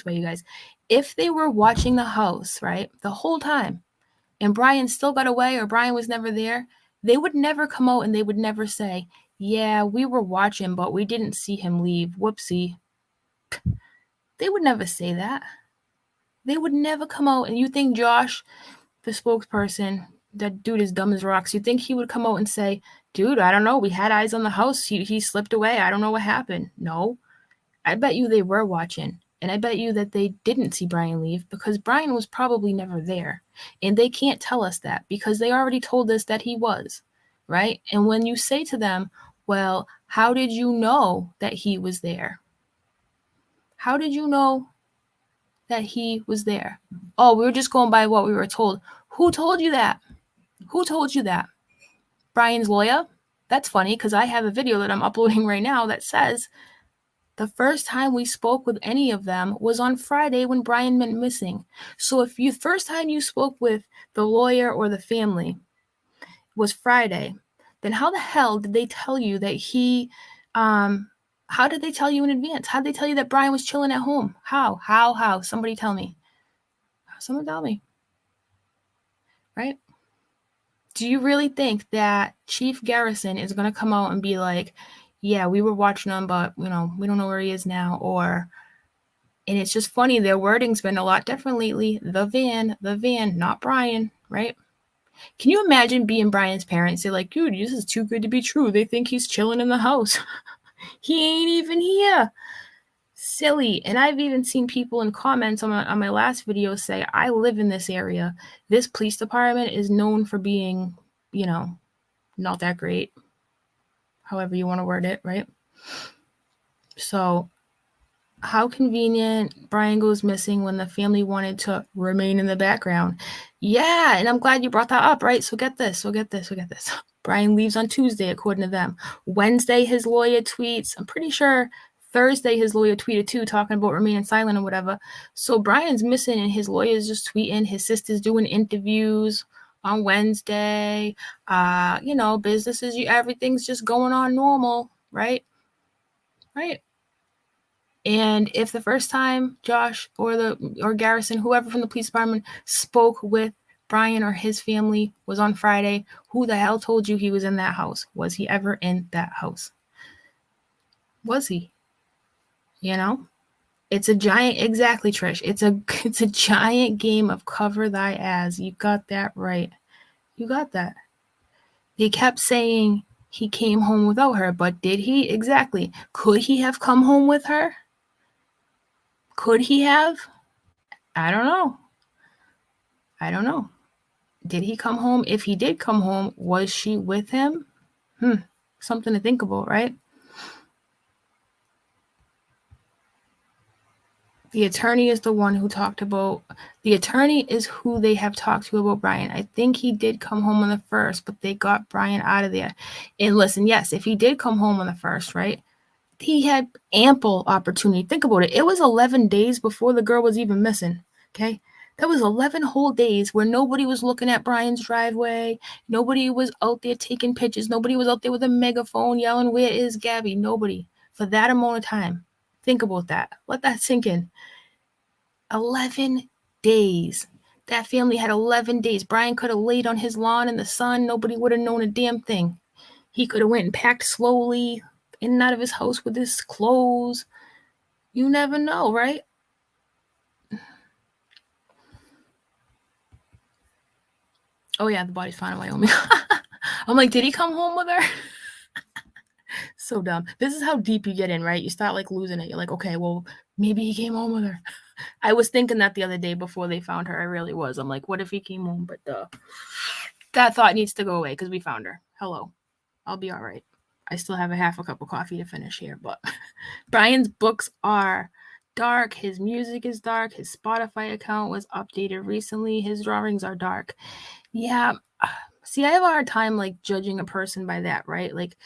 you guys. If they were watching the house, right, the whole time, and Brian still got away, or Brian was never there, they would never come out and they would never say, yeah, we were watching, but we didn't see him leave. Whoopsie. They would never say that. They would never come out. And you think Josh, the spokesperson, that dude is dumb as rocks, you think he would come out and say, dude, I don't know, we had eyes on the house. He slipped away. I don't know what happened. No. I bet you they were watching. And I bet you that they didn't see Brian leave, because Brian was probably never there. And they can't tell us that, because they already told us that he was, right? And when you say to them, well, how did you know that he was there? How did you know that he was there? Oh, we were just going by what we were told. Who told you that? Who told you that? Brian's lawyer? That's funny, because I have a video that I'm uploading right now that says the first time we spoke with any of them was on Friday when Brian went missing. So if the first time you spoke with the lawyer or the family was Friday, then how the hell did they tell you that how did they tell you in advance? How did they tell you that Brian was chilling at home? How? Somebody tell me. Someone tell me. Right? Do you really think that Chief Garrison is going to come out and be like, yeah, we were watching him, but, we don't know where he is now? And it's just funny, their wording's been a lot different lately. The van, not Brian, right? Can you imagine being Brian's parents? They're like, dude, this is too good to be true. They think he's chilling in the house. He ain't even here. Silly. And I've even seen people in comments on my last video say, I live in this area. This police department is known for being, not that great. However you want to word it, right? So how convenient. Brian goes missing when the family wanted to remain in the background. Yeah, and I'm glad you brought that up, right? So get this. Brian leaves on Tuesday, according to them. Wednesday, his lawyer tweets. I'm pretty sure Thursday, his lawyer tweeted too, talking about remaining silent or whatever. So Brian's missing and his lawyer's just tweeting. His sister's doing interviews on Wednesday. Businesses, everything's just going on normal, right? Right. And if the first time Josh or Garrison, whoever from the police department, spoke with Brian or his family was on Friday, who the hell told you he was in that house? Was he ever in that house? Was he? It's a giant, exactly, Trish. It's a giant game of cover thy ass. You got that right. You got that. They kept saying he came home without her, but did he? Exactly. Could he have come home with her? Could he have? I don't know. Did he come home? If he did come home, was she with him? Something to think about, right? The attorney is the one who talked about, the attorney is who they have talked to about Brian. I think he did come home on the 1st, but they got Brian out of there. And listen, yes, if he did come home on the 1st, right, he had ample opportunity. Think about it. It was 11 days before the girl was even missing, okay? That was 11 whole days where nobody was looking at Brian's driveway. Nobody was out there taking pictures. Nobody was out there with a megaphone yelling, "Where is Gabby?" Nobody. For that amount of time. Think about that. Let that sink in. 11 days. That family had 11 days. Brian could have laid on his lawn in the sun. Nobody would have known a damn thing. He could have went and packed slowly in and out of his house with his clothes. You never know, right? Oh, yeah, the body's found in Wyoming. I'm like, did he come home with her? So dumb. This is how deep you get in, right? You start like losing it. You're like, okay, well, maybe he came home with her. I was thinking that the other day before they found her. I really was. I'm like, what if he came home? But that thought needs to go away because we found her. Hello. I'll be all right. I still have a half a cup of coffee to finish here, but Brian's books are dark. His music is dark. His Spotify account was updated recently. His drawings are dark. Yeah. See, I have a hard time like judging a person by that, right? Like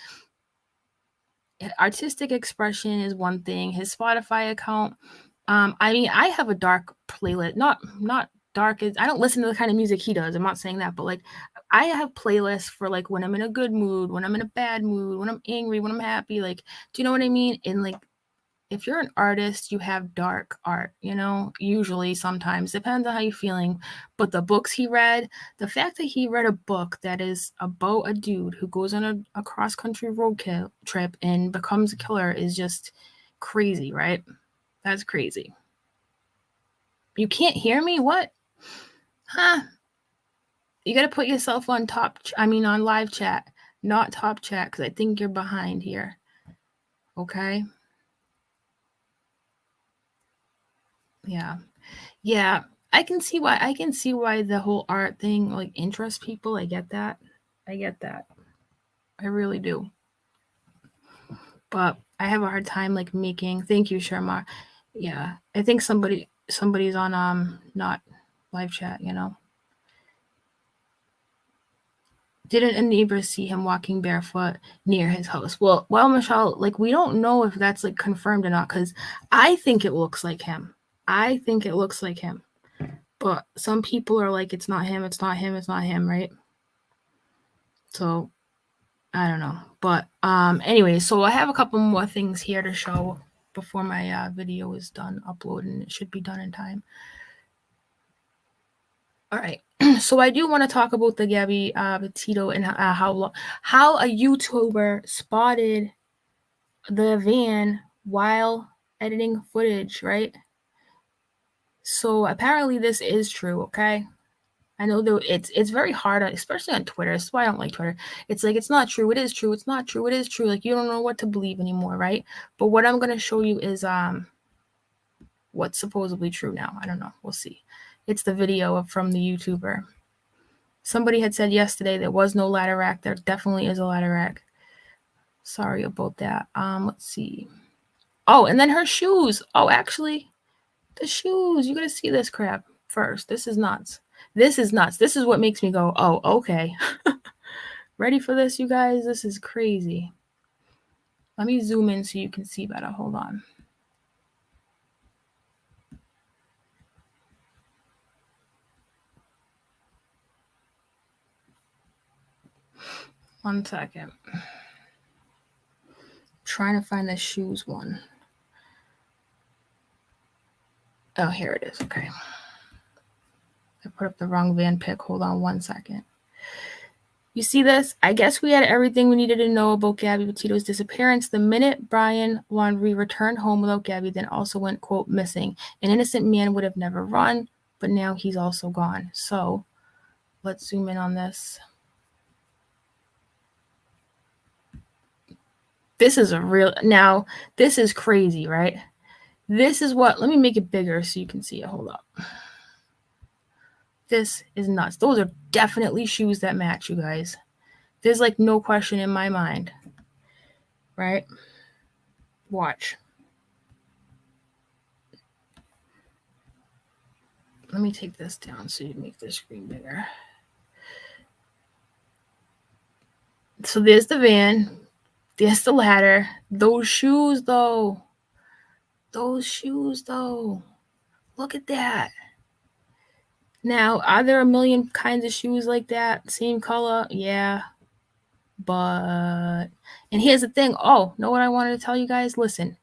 artistic expression is one thing. His Spotify account, I mean, I have a dark playlist. Not dark as I don't listen to the kind of music he does. I'm not saying that, but like I have playlists for like when I'm in a good mood, when I'm in a bad mood, when I'm angry, when I'm happy. Like, do you know what I mean? And like if you're an artist, you have dark art, you know, usually sometimes depends on how you're feeling. But the books he read, the fact that he read a book that is about a dude who goes on a cross-country road trip and becomes a killer is just crazy, right? That's crazy. You can't hear me? What? Huh? You got to put yourself on on live chat, not top chat, because I think you're behind here. Okay? Yeah, I can see why the whole art thing like interests people. I get that. I really do. But I have a hard time like making. Thank you, Sharma. Yeah, I think somebody's on not live chat. You know. Didn't a neighbor see him walking barefoot near his house? Well, Michelle, like we don't know if that's like confirmed or not because I think it looks like him. But some people are like, it's not him, right? So I don't know. But anyway, so I have a couple more things here to show before my video is done uploading. It should be done in time. All right. So I do want to talk about the Gabby Petito and how a YouTuber spotted the van while editing footage, right? So apparently this is true, okay? I know though it's very hard, especially on Twitter. That's why I don't like Twitter. It's like it's not true. It is true. It's not true. It is true. Like you don't know what to believe anymore, right? But what I'm gonna show you is what's supposedly true now. I don't know. We'll see. It's the video from the YouTuber. Somebody had said yesterday there was no ladder rack. There definitely is a ladder rack. Sorry about that. Let's see. Oh, and then her shoes. Oh, actually, the shoes. You gotta see this crap first. This is nuts. This is what makes me go, oh, okay. Ready for this, you guys? This is crazy. Let me zoom in so you can see better. Hold on. One second. Trying to find the shoes one. Oh, here it is. Okay. I put up the wrong van pic. Hold on one second. You see this? I guess we had everything we needed to know about Gabby Petito's disappearance. The minute Brian Laundrie returned home without Gabby, then also went, quote, missing. An innocent man would have never run, but now he's also gone. So let's zoom in on this. This is now this is crazy, right? This is what, let me make it bigger so you can see it. Hold up. This is nuts. Those are definitely shoes that match, you guys. There's like no question in my mind, right? Watch. Let me take this down so you make the screen bigger. So there's the van. There's the ladder. Those shoes, though. Look at that. Now, are there a million kinds of shoes like that? Same color? Yeah. But, and here's the thing. Oh, know what I wanted to tell you guys? Listen,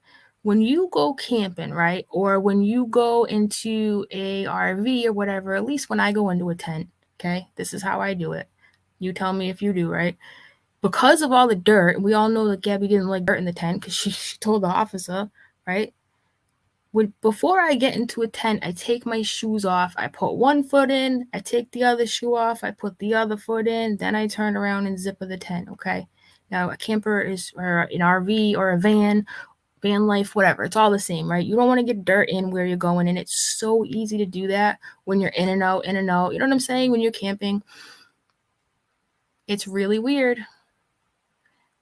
when you go camping, right? Or when you go into a RV or whatever, at least when I go into a tent, okay? This is how I do it. You tell me if you do, right? Because of all the dirt, we all know that Gabby didn't like dirt in the tent because she told the officer, right? Before I get into a tent, I take my shoes off. I put one foot in, I take the other shoe off, I put the other foot in, then I turn around and zipper the tent, okay? Now, a camper is, or an RV or a van life, whatever, it's all the same, right? You don't want to get dirt in where you're going, and it's so easy to do that when you're in and out. You know what I'm saying? When you're camping, it's really weird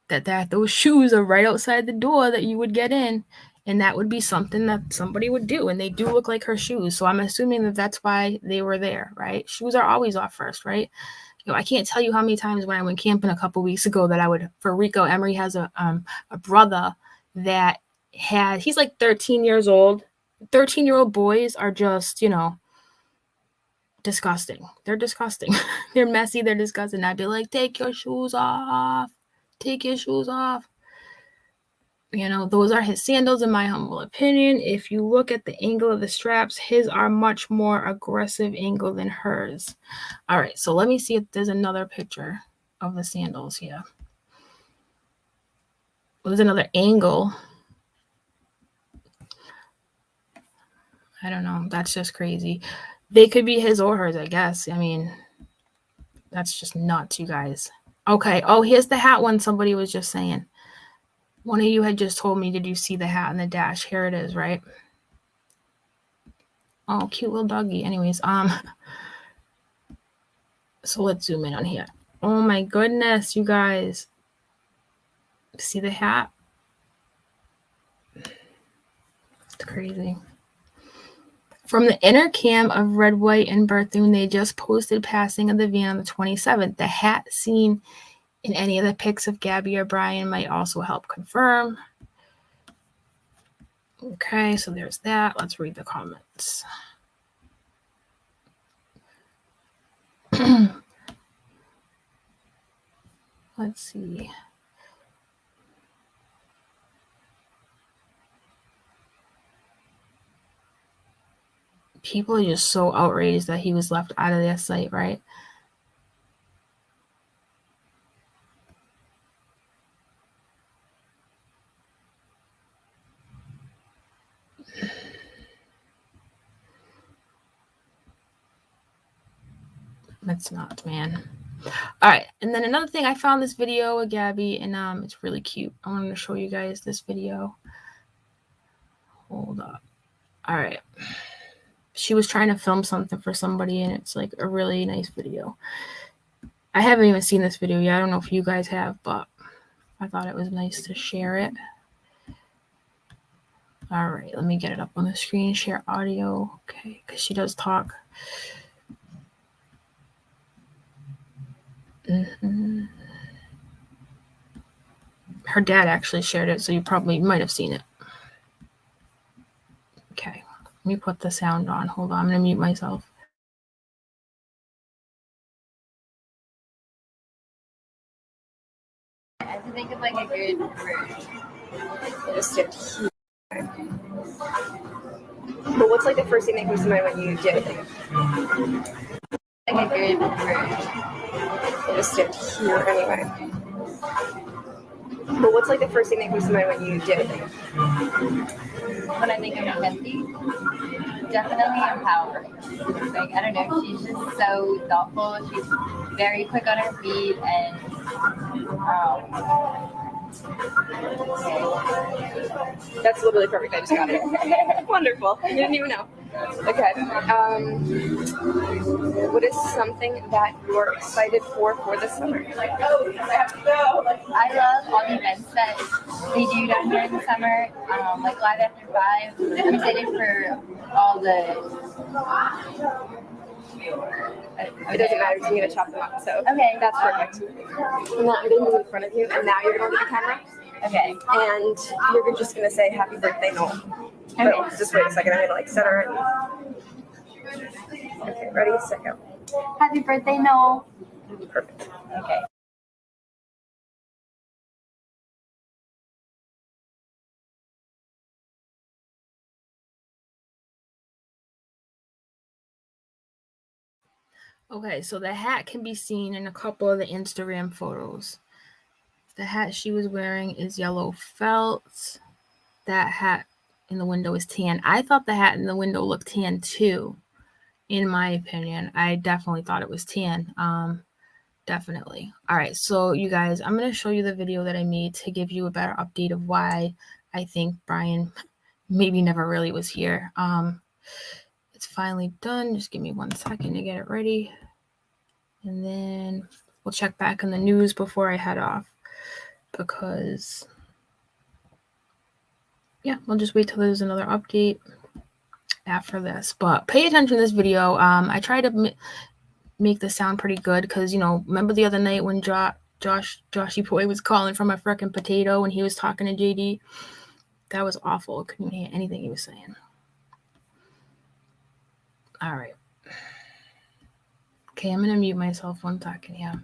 that those shoes are right outside the door that you would get in. And that would be something that somebody would do. And they do look like her shoes. So I'm assuming that that's why they were there, right? Shoes are always off first, right? I can't tell you how many times when I went camping a couple weeks ago that I would, for Rico, Emery has a brother that he's like 13 years old. 13-year-old boys are just, disgusting. They're disgusting. They're messy. They're disgusting. I'd be like, take your shoes off. Take your shoes off. Those are his sandals, in my humble opinion. If you look at the angle of the straps, his are much more aggressive angle than hers. All right, so let me see if there's another picture of the sandals here. There's another angle. I don't know. That's just crazy. They could be his or hers, I guess. I mean, that's just nuts, you guys. Okay. Oh, here's the hat one somebody was just saying. One of you had just told me, did you see the hat in the dash? Here it is, right? Oh, cute little doggy. Anyways, so let's zoom in on here. Oh my goodness, you guys. See the hat? It's crazy. From the inner cam of Red, White, and Berthune, they just posted passing of the van on the 27th. The hat seen in any of the pics of Gabby or Brian might also help confirm. Okay, so there's that. Let's read the comments. Let's see. People are just so outraged that he was left out of their sight, right? That's not, man. All right, and then another thing, I found this video with Gabby, and it's really cute. I wanted to show you guys this video. Hold up. All right. She was trying to film something for somebody, and it's like a really nice video. I haven't even seen this video yet. I don't know if you guys have, but I thought it was nice to share it. All right, let me get it up on the screen. Share audio. Okay, because she does talk. Her dad actually shared it, so you probably might have seen it. Okay, let me put the sound on. Hold on, I'm going to mute myself. I have to think of like a good word. Just a cute. But what's like the first thing that comes to mind when you do it? Like a good word. Just a cute anyway. But what's like the first thing that comes to mind when you do it? When I think of Mackenzie, definitely empowering. Like, I don't know, she's just so thoughtful. She's very quick on her feet, and That's literally perfect. I just got it. Wonderful. You didn't even know. Okay. What is something that you're excited for the summer? I love all the events that they do down here in the summer, like Live After 5. I'm excited for all the... It doesn't matter. I'm going to chop them up. So Okay. that's perfect. And now I'm going to move in front of you, and now you're going to look at the camera. Okay. And you're just going to say happy birthday, Noel. Okay. But just wait a second. I'm going to center it. Okay, ready, set, go. Happy birthday, Noel. Perfect. Okay. Okay, so the hat can be seen in a couple of the Instagram photos. The hat she was wearing is yellow felt. That hat in the window is tan. I thought the hat in the window looked tan too, in my opinion. I definitely thought it was tan. Definitely. All right, so you guys, I'm going to show you the video that I made to give you a better update of why I think Brian maybe never really was here. It's finally done. Just give me 1 second to get it ready. And then we'll check back in the news before I head off, because yeah, we'll just wait till there's another update after this. But pay attention to this video. I try to make the sound pretty good because, you know, remember the other night when Joshy Boy was calling from a frickin' potato when he was talking to JD? That was awful. I couldn't hear anything he was saying. All right. Okay, I'm going to mute myself 1 second, yeah.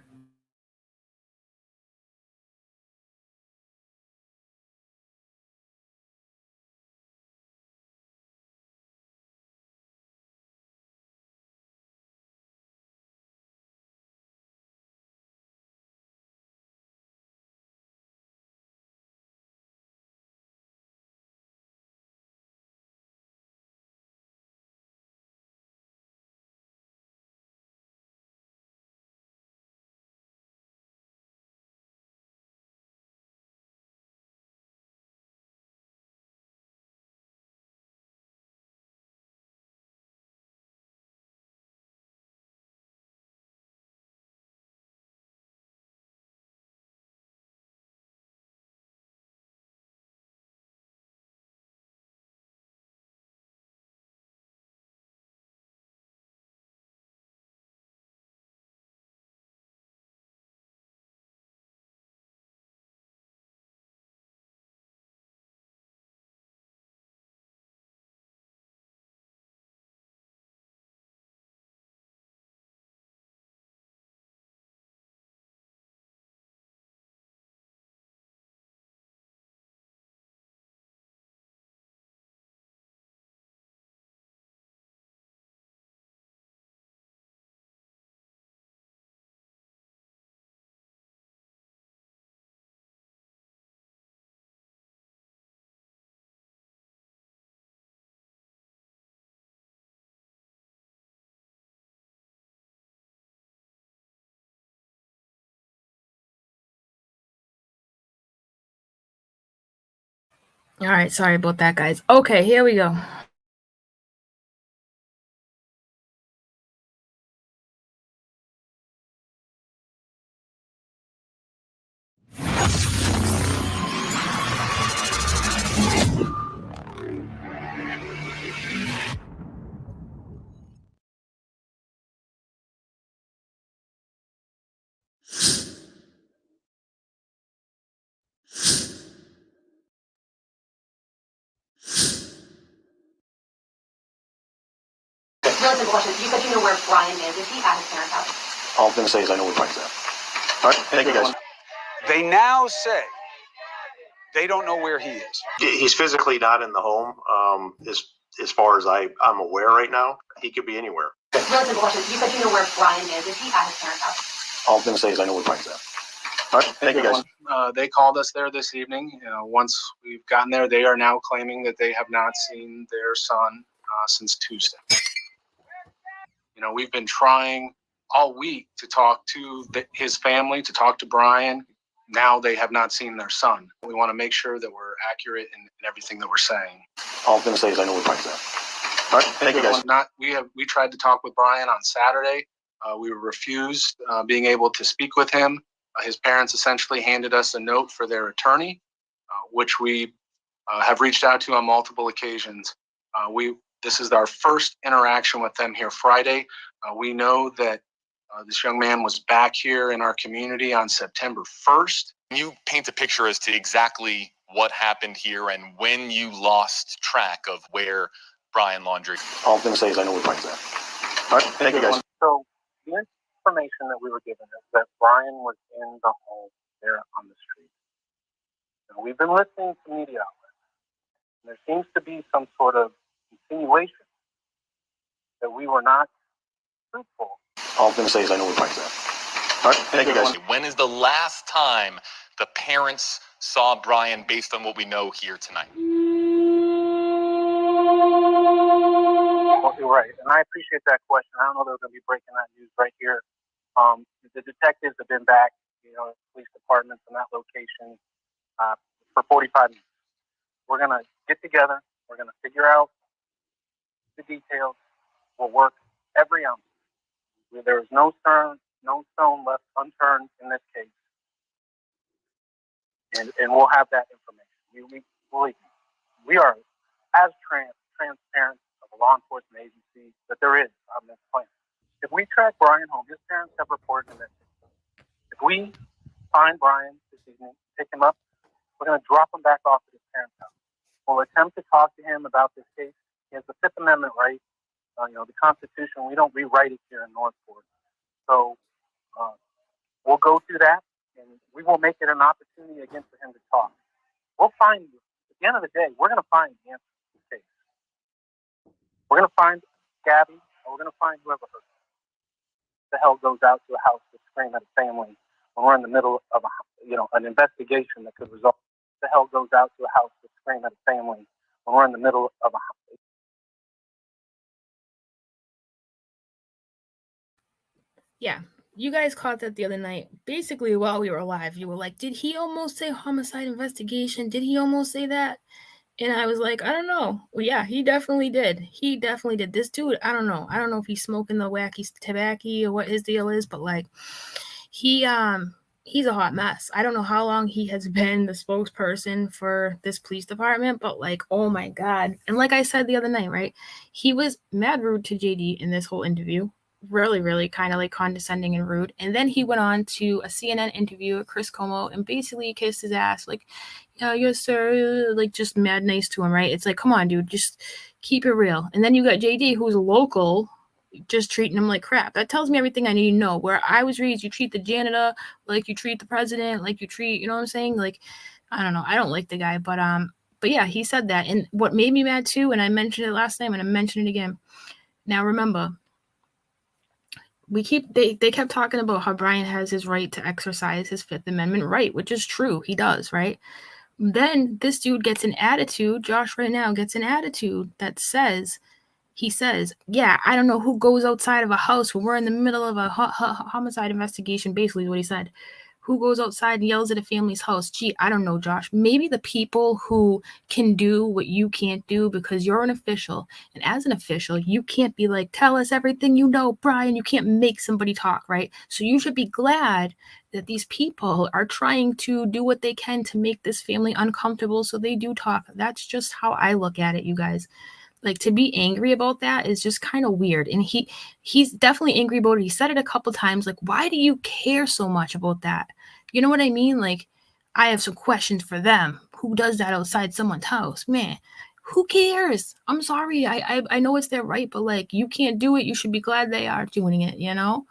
All right, sorry about that, guys. Okay, here we go. Really simple question. You said you know where Brian is. Is he at his parents' house? All I'm going to say is I know where Brian's at. All right, thank you guys. They now say they don't know where he is. He's physically not in the home. As far as I'm aware right now, he could be anywhere. Really simple question. You said you know where Brian is. Is he at his parents' house? All I'm going to say is I know where Brian's at. All right, thank you guys. They called us there this evening. Once we've gotten there, they are now claiming that they have not seen their son since Tuesday. We've been trying all week to talk to his family, to talk to Brian. now they have not seen their son. We want to make sure that we're accurate in everything that we're saying. All I'm going to say is I know where Brian's at. All right, thank you guys. We tried to talk with Brian on Saturday. We were refused being able to speak with him. His parents essentially handed us a note for their attorney, which we have reached out to on multiple occasions. This is our first interaction with them here Friday. We know that this young man was back here in our community on September 1st. Can you paint a picture as to exactly what happened here and when you lost track of where Brian Laundrie? All I'm going to say is I know where Brian's at. All right, thank you guys. So the information that we were given is that Brian was in the home there on the street. And we've been listening to media outlets. And there seems to be some sort of insinuation that we were not truthful. All I'm going to say is I know where Brian's at. All right, thank you guys. When is the last time the parents saw Brian based on what we know here tonight? Well, you're right, and I appreciate that question. I don't know they're going to be breaking that news right here. The detectives have been back, police departments in that location for 45 minutes. We're going to get together. We're going to figure out the details. We'll work every ounce. There is no stone left unturned in this case, and we'll have that information. We are as transparent of a law enforcement agency that there is on this planet. If we track Brian home, his parents have reported that if we find Brian this evening, pick him up, we're going to drop him back off at his parents' house. We'll attempt to talk to him about this case. He has the Fifth Amendment right. The Constitution, we don't rewrite it here in Northport. So we'll go through that, and we will make it an opportunity again for him to talk. We'll find, at the end of the day, we're going to find the answer to this case. We're going to find Gabby, and we're going to find whoever hurt her. The hell goes out to a house to scream at a family when we're in the middle of an investigation that could result. The hell goes out to a house to scream at a family when we're in the middle of a Yeah, you guys caught that the other night. Basically, while we were live, you were like, did he almost say homicide investigation? Did he almost say that? And I was like, I don't know. Well, yeah, he definitely did. He definitely did. This dude, I don't know. I don't know if he's smoking the wacky tobacco or what his deal is, but like, he's a hot mess. I don't know how long he has been the spokesperson for this police department, but like, oh my God. And like I said the other night, right? He was mad rude to JD in this whole interview. Really, really kind of like condescending and rude. And then he went on to a CNN interview with Chris Como and basically kissed his ass like, yeah, yes, sir. Like just mad nice to him, right? It's like, come on, dude, just keep it real. And then you got JD, who's local, just treating him like crap. That tells me everything I need to know. Where I was raised, you treat the janitor like you treat the president, like you treat, you know what I'm saying? Like, I don't know. I don't like the guy, but yeah, he said that. And what made me mad too, and I mentioned it last time and I mentioned it again. Now remember, they kept talking about how Brian has his right to exercise his Fifth Amendment right, which is true. He does, right? Then this dude gets an attitude. Josh right now gets an attitude that says, yeah, I don't know who goes outside of a house when we're in the middle of a homicide investigation, basically is what he said. Who goes outside and yells at a family's house? Gee, I don't know, Josh. Maybe the people who can do what you can't do because you're an official. And as an official, you can't be like, tell us everything you know, Brian. You can't make somebody talk, right? So you should be glad that these people are trying to do what they can to make this family uncomfortable so they do talk. That's just how I look at it, you guys. Like, to be angry about that is just kind of weird. And he's definitely angry about it. He said it a couple times. Like, why do you care so much about that? You know what I mean? Like, I have some questions for them. Who does that outside someone's house? Man, who cares? I'm sorry. I know it's their right, but like, you can't do it. You should be glad they are doing it, you know?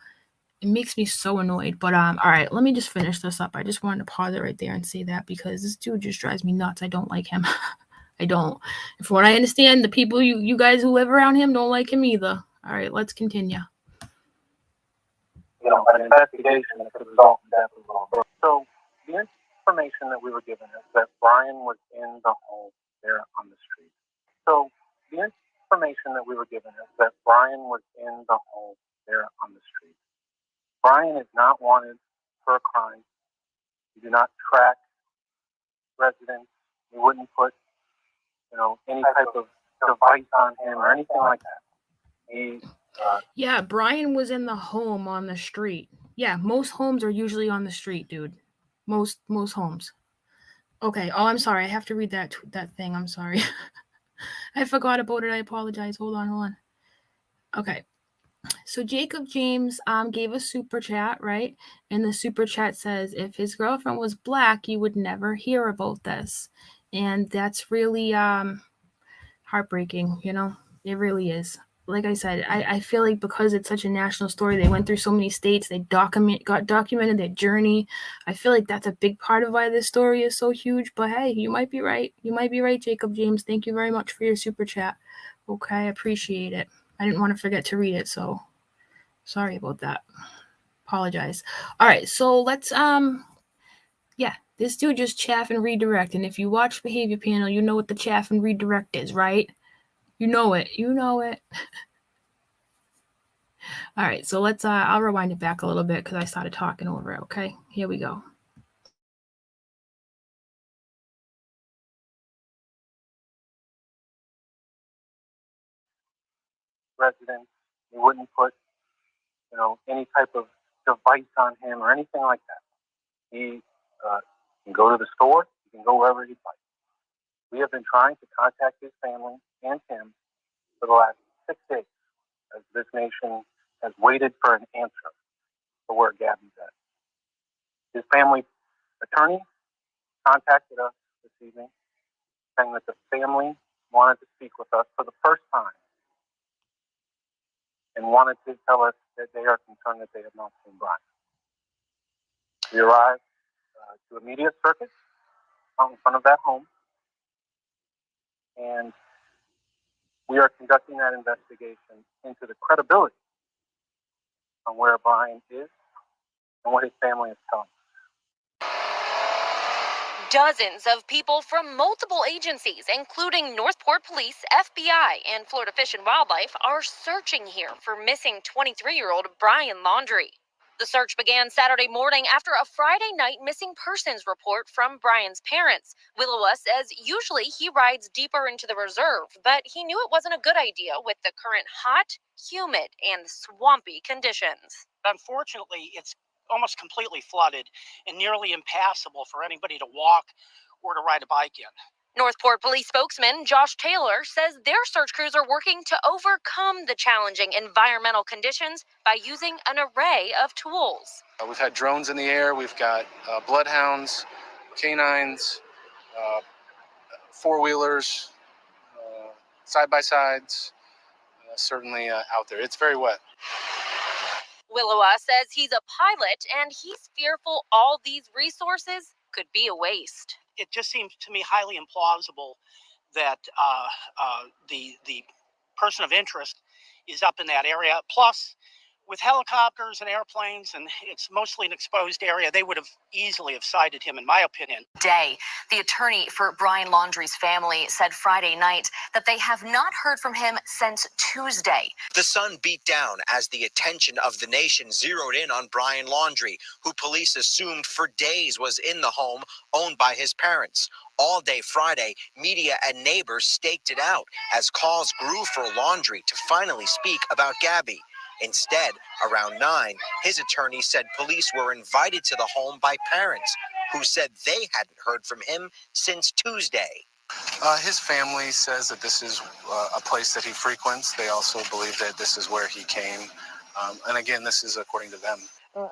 It makes me so annoyed. But all right, let me just finish this up. I just wanted to pause it right there and say that because this dude just drives me nuts. I don't like him. I don't. From what I understand, the people you guys who live around him don't like him either. All right, let's continue. An investigation that could result in death. So the information that we were given is that Brian was in the home there on the street. So the information that we were given is that Brian was in the home there on the street. Brian is not wanted for a crime. We do not track residents. We wouldn't put, any type of device on him or anything like that. Yeah, Brian was in the home on the street. Yeah, most homes are usually on the street, dude. Most homes. Okay. Oh, I'm sorry. I have to read that thing. I'm sorry. I forgot about it. I apologize. Hold on. Okay. So Jacob James gave a super chat, right? And the super chat says, if his girlfriend was black, you would never hear about this. And that's really heartbreaking, It really is. Like I said, I feel like because it's such a national story, they went through so many states, they documented their journey. I feel like that's a big part of why this story is so huge. But hey, you might be right. You might be right, Jacob James. Thank you very much for your super chat. Okay, I appreciate it. I didn't want to forget to read it, so sorry about that. Apologize. All right, so let's this dude just chaff and redirect. And if you watch Behavior Panel, you know what the chaff and redirect is, right? You know it. All right, so let's I'll rewind it back a little bit because I started talking over it. Okay, here we go. Residents, we wouldn't put, any type of device on him or anything like that. He can go to the store. He can go wherever he'd like. We have been trying to contact his family and him for the last 6 days, as this nation has waited for an answer for where Gabby's at. His family attorney contacted us this evening, saying that the family wanted to speak with us for the first time and wanted to tell us that they are concerned that they have not seen Brian. We arrived to a media circuit out in front of that home, and we are conducting that investigation into the credibility on where Brian is and what his family is telling us. Dozens of people from multiple agencies, including Northport Police, FBI, and Florida Fish and Wildlife, are searching here for missing 23-year-old Brian Laundrie. The search began Saturday morning after a Friday night missing persons report from Brian's parents. Willowa says usually he rides deeper into the reserve, but he knew it wasn't a good idea with the current hot, humid, and swampy conditions. Unfortunately, it's almost completely flooded and nearly impassable for anybody to walk or to ride a bike in. Northport Police spokesman Josh Taylor says their search crews are working to overcome the challenging environmental conditions by using an array of tools. We've had drones in the air, we've got bloodhounds, canines, four-wheelers, side-by-sides, certainly out there. It's very wet. Willowa says he's a pilot and he's fearful all these resources could be a waste. It just seems to me highly implausible that the person of interest is up in that area. Plus, with helicopters and airplanes, and it's mostly an exposed area, they would have easily have cited him, in my opinion. The attorney for Brian Laundrie's family said Friday night that they have not heard from him since Tuesday. The sun beat down as the attention of the nation zeroed in on Brian Laundrie, who police assumed for days was in the home owned by his parents. All day Friday, media and neighbors staked it out as calls grew for Laundrie to finally speak about Gabby. Instead, around 9, his attorney said police were invited to the home by parents who said they hadn't heard from him since Tuesday. His family says that this is a place that he frequents. They also believe that this is where he came. And again, this is according to them.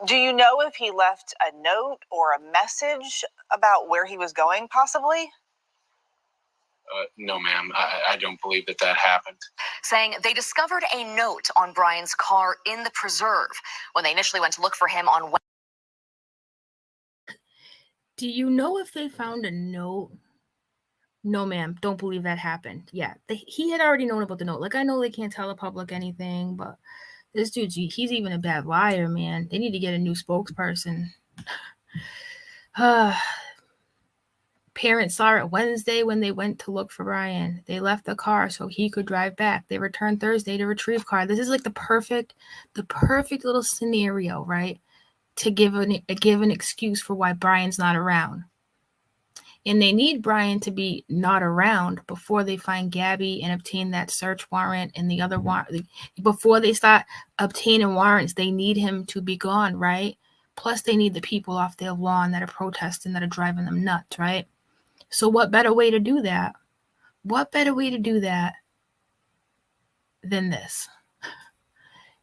Do you know if he left a note or a message about where he was going, possibly? No, ma'am. I don't believe that happened. Saying they discovered a note on Brian's car in the preserve when they initially went to look for him on Wednesday. Do you know if they found a note? No, ma'am. Don't believe that happened. Yeah, he had already known about the note. Like, I know they can't tell the public anything, but this dude, he's even a bad liar, man. They need to get a new spokesperson. Parents saw it Wednesday when they went to look for Brian. They left the car so he could drive back. They returned Thursday to retrieve car. This is like the perfect little scenario, right? to give an excuse for why Brian's not around. And they need Brian to be not around before they find Gabby and obtain that search warrant and the other warrant. Before they start obtaining warrants, they need him to be gone, right? Plus, they need the people off their lawn that are protesting, that are driving them nuts, right? So what better way to do that? What better way to do that than this?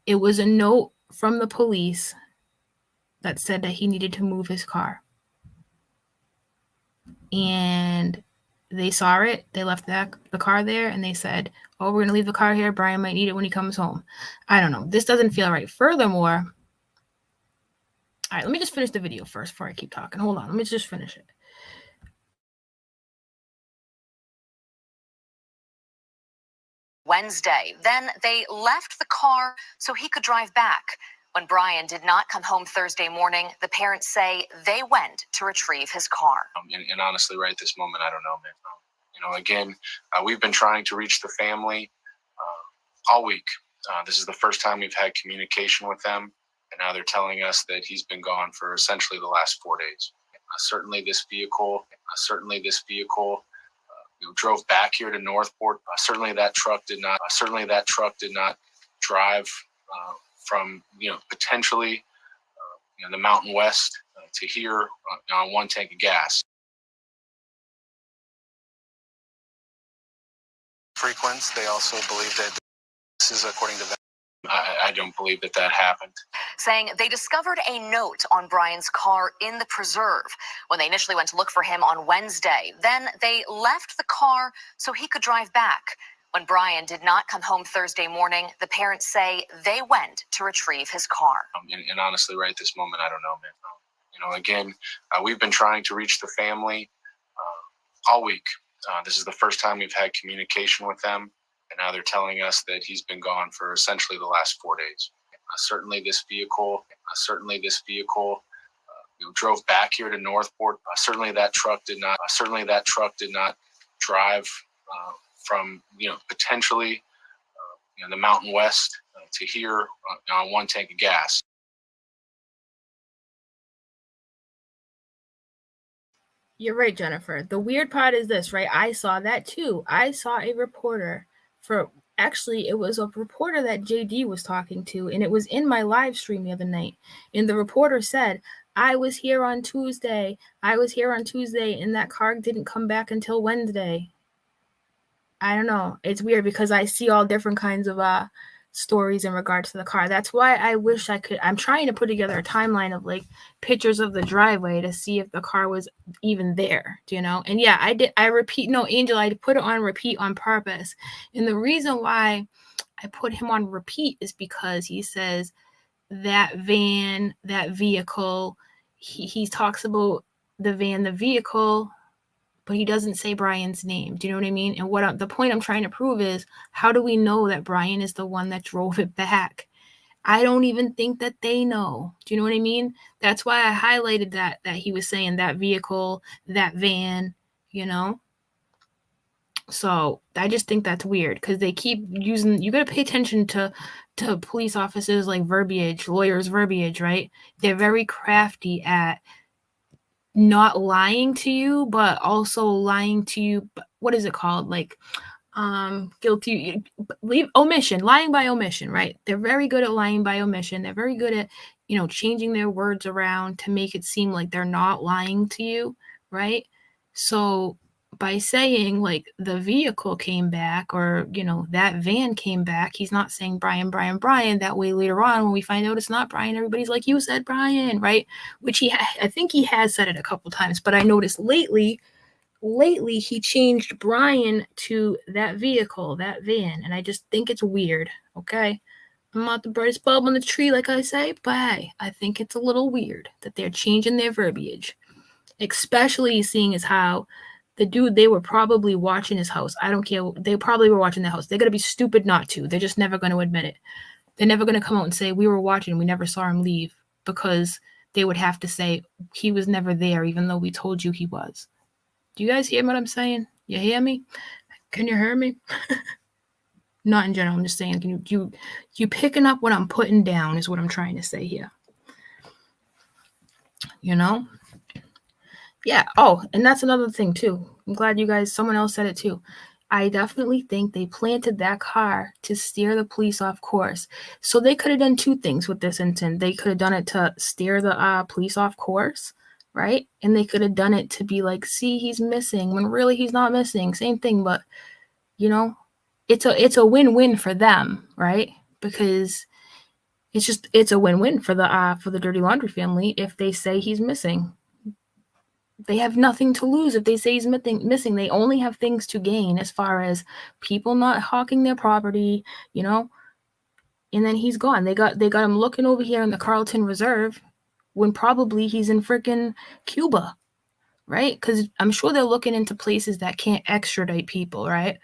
It was a note from the police that said that he needed to move his car. And they saw it. They left the car there, and they said, oh, we're going to leave the car here. Brian might need it when he comes home. I don't know. This doesn't feel right. Furthermore, all right, let me just finish the video first before I keep talking. Hold on. Let me just finish it. Wednesday. Then they left the car so he could drive back. When Brian did not come home Thursday morning, the parents say they went to retrieve his car. And honestly, right this moment, I don't know, man. You know, again, we've been trying to reach the family all week. This is the first time we've had communication with them, and now they're telling us that he's been gone for essentially the last 4 days. Certainly this vehicle drove back here to Northport. Certainly that truck did not drive from potentially the Mountain West to here on one tank of gas. Frequents. They also believe that this is according to them. I don't believe that happened. Saying they discovered a note on Brian's car in the preserve when they initially went to look for him on Wednesday. Then they left the car so he could drive back. When Brian did not come home Thursday morning, the parents say they went to retrieve his car. And honestly, right this moment, I don't know, man. You know, again, we've been trying to reach the family all week. This is the first time we've had communication with them, and now they're telling us that he's been gone for essentially the last 4 days. Certainly this vehicle drove back here to Northport. Certainly that truck did not drive from potentially the Mountain West to here on one tank of gas. You're right, Jennifer. The weird part is this, right? I saw that too. I saw a reporter it was a reporter that JD was talking to, and it was in my live stream the other night. And the reporter said, I was here on Tuesday, and that car didn't come back until Wednesday. I don't know. It's weird because I see all different kinds of stories in regards to the car. That's why I wish I could. I'm trying to put together a timeline of like pictures of the driveway to see if the car was even there, And yeah, I did. I repeat, no, Angel, I put it on repeat on purpose. And the reason why I put him on repeat is because he says that van, that vehicle, he talks about the van, the vehicle, but he doesn't say Brian's name. Do you know what I mean? And the point I'm trying to prove is, how do we know that Brian is the one that drove it back? I don't even think that they know. Do you know what I mean? That's why I highlighted that he was saying that vehicle, that van, So I just think that's weird because they keep using, you got to pay attention to police officers like verbiage, lawyers' verbiage, right? They're very crafty at not lying to you, but also lying to you. What is it called? Like, omission, lying by omission, right? They're very good at lying by omission. They're very good at, changing their words around to make it seem like they're not lying to you, right? So by saying like the vehicle came back or, that van came back, he's not saying Brian. That way later on when we find out it's not Brian, everybody's like, you said Brian, right? Which I think he has said it a couple times, but I noticed lately he changed Brian to that vehicle, that van, and I just think it's weird, okay? I'm not the brightest bulb on the tree, like I say, but hey, I think it's a little weird that they're changing their verbiage, especially seeing as how the dude, they were probably watching his house. I don't care. They probably were watching the house. They're going to be stupid not to. They're just never going to admit it. They're never going to come out and say, we were watching, we never saw him leave, because they would have to say, he was never there, even though we told you he was. Do you guys hear what I'm saying? You hear me? Can you hear me? Not in general. I'm just saying, you picking up what I'm putting down is what I'm trying to say here. you know? Yeah. Oh, and that's another thing too. I'm glad someone else said it too. I definitely think they planted that car to steer the police off course. So they could have done two things with this incident. They could have done it to steer the police off course, right? And they could have done it to be like, see, he's missing, when really he's not missing. Same thing, but it's a win-win for them, right? Because it's a win-win for the Dirty Laundrie family if they say he's missing. They have nothing to lose if they say he's missing. They only have things to gain as far as people not hawking their property, and then he's gone. They got him looking over here in the Carlton Reserve when probably he's in freaking Cuba, right? Because I'm sure they're looking into places that can't extradite people, right?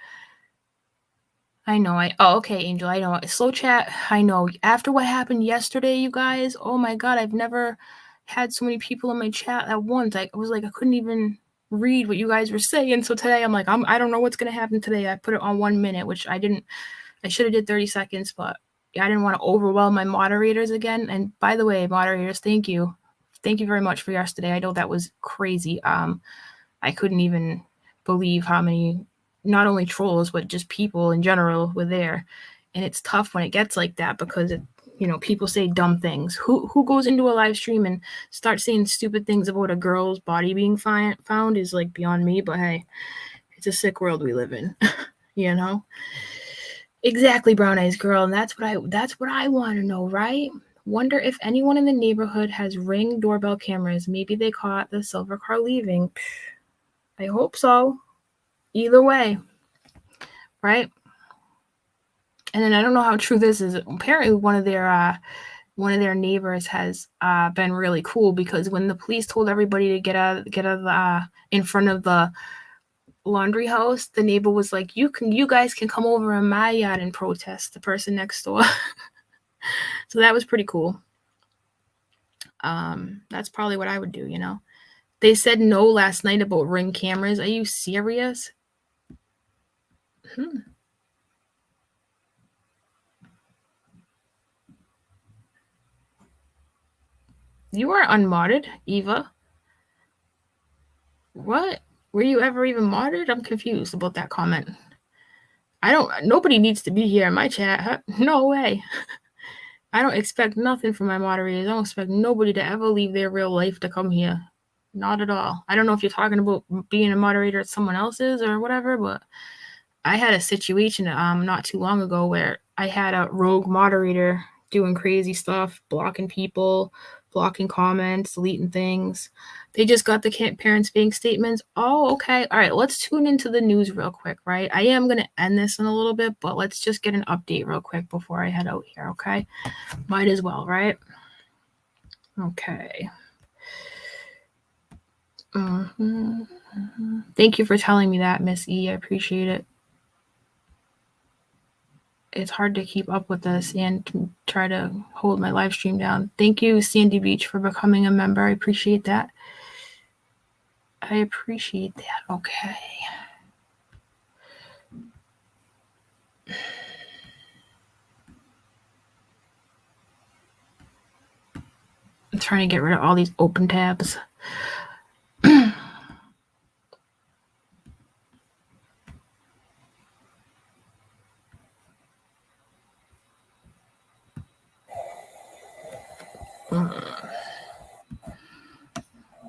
I know. Okay, Angel. I know. Slow chat. I know. After what happened yesterday, you guys. Oh my God, I've never had so many people in my chat at once. I was like, I couldn't even read what you guys were saying. So today I'm like, I don't know what's gonna happen today. I put it on 1 minute, which I didn't. I should have did 30 seconds, but I didn't want to overwhelm my moderators again. And by the way, moderators, thank you very much for yesterday. I know that was crazy. I couldn't even believe how many, not only trolls, but just people in general were there. And it's tough when it gets like that because people say dumb things. Who goes into a live stream and starts saying stupid things about a girl's body being found is like beyond me. But hey, it's a sick world we live in, Exactly, Brown Eyes Girl, and that's what I want to know, right? Wonder if anyone in the neighborhood has Ring doorbell cameras. Maybe they caught the silver car leaving. I hope so. Either way, right? And then I don't know how true this is. Apparently, one of their neighbors has been really cool because when the police told everybody to get out of in front of the laundry house, the neighbor was like, you guys can come over in my yard and protest, the person next door. So that was pretty cool. That's probably what I would do. They said no last night about Ring cameras. Are you serious? You are unmodded, Eva. What? Were you ever even modded? I'm confused about that comment. Nobody needs to be here in my chat. Huh? No way. I don't expect nothing from my moderators. I don't expect nobody to ever leave their real life to come here. Not at all. I don't know if you're talking about being a moderator at someone else's or whatever, but I had a situation not too long ago where I had a rogue moderator doing crazy stuff, blocking people, blocking comments, deleting things. They just got the parents' bank statements. Oh, okay. All right, let's tune into the news real quick, right? I am going to end this in a little bit, but let's just get an update real quick before I head out here, okay? Might as well, right? Okay. Thank you for telling me that, Miss E. I appreciate it. It's hard to keep up with this and try to hold my live stream down. Thank you, Sandy Beach, for becoming a member. I appreciate that. Okay. I'm trying to get rid of all these open tabs.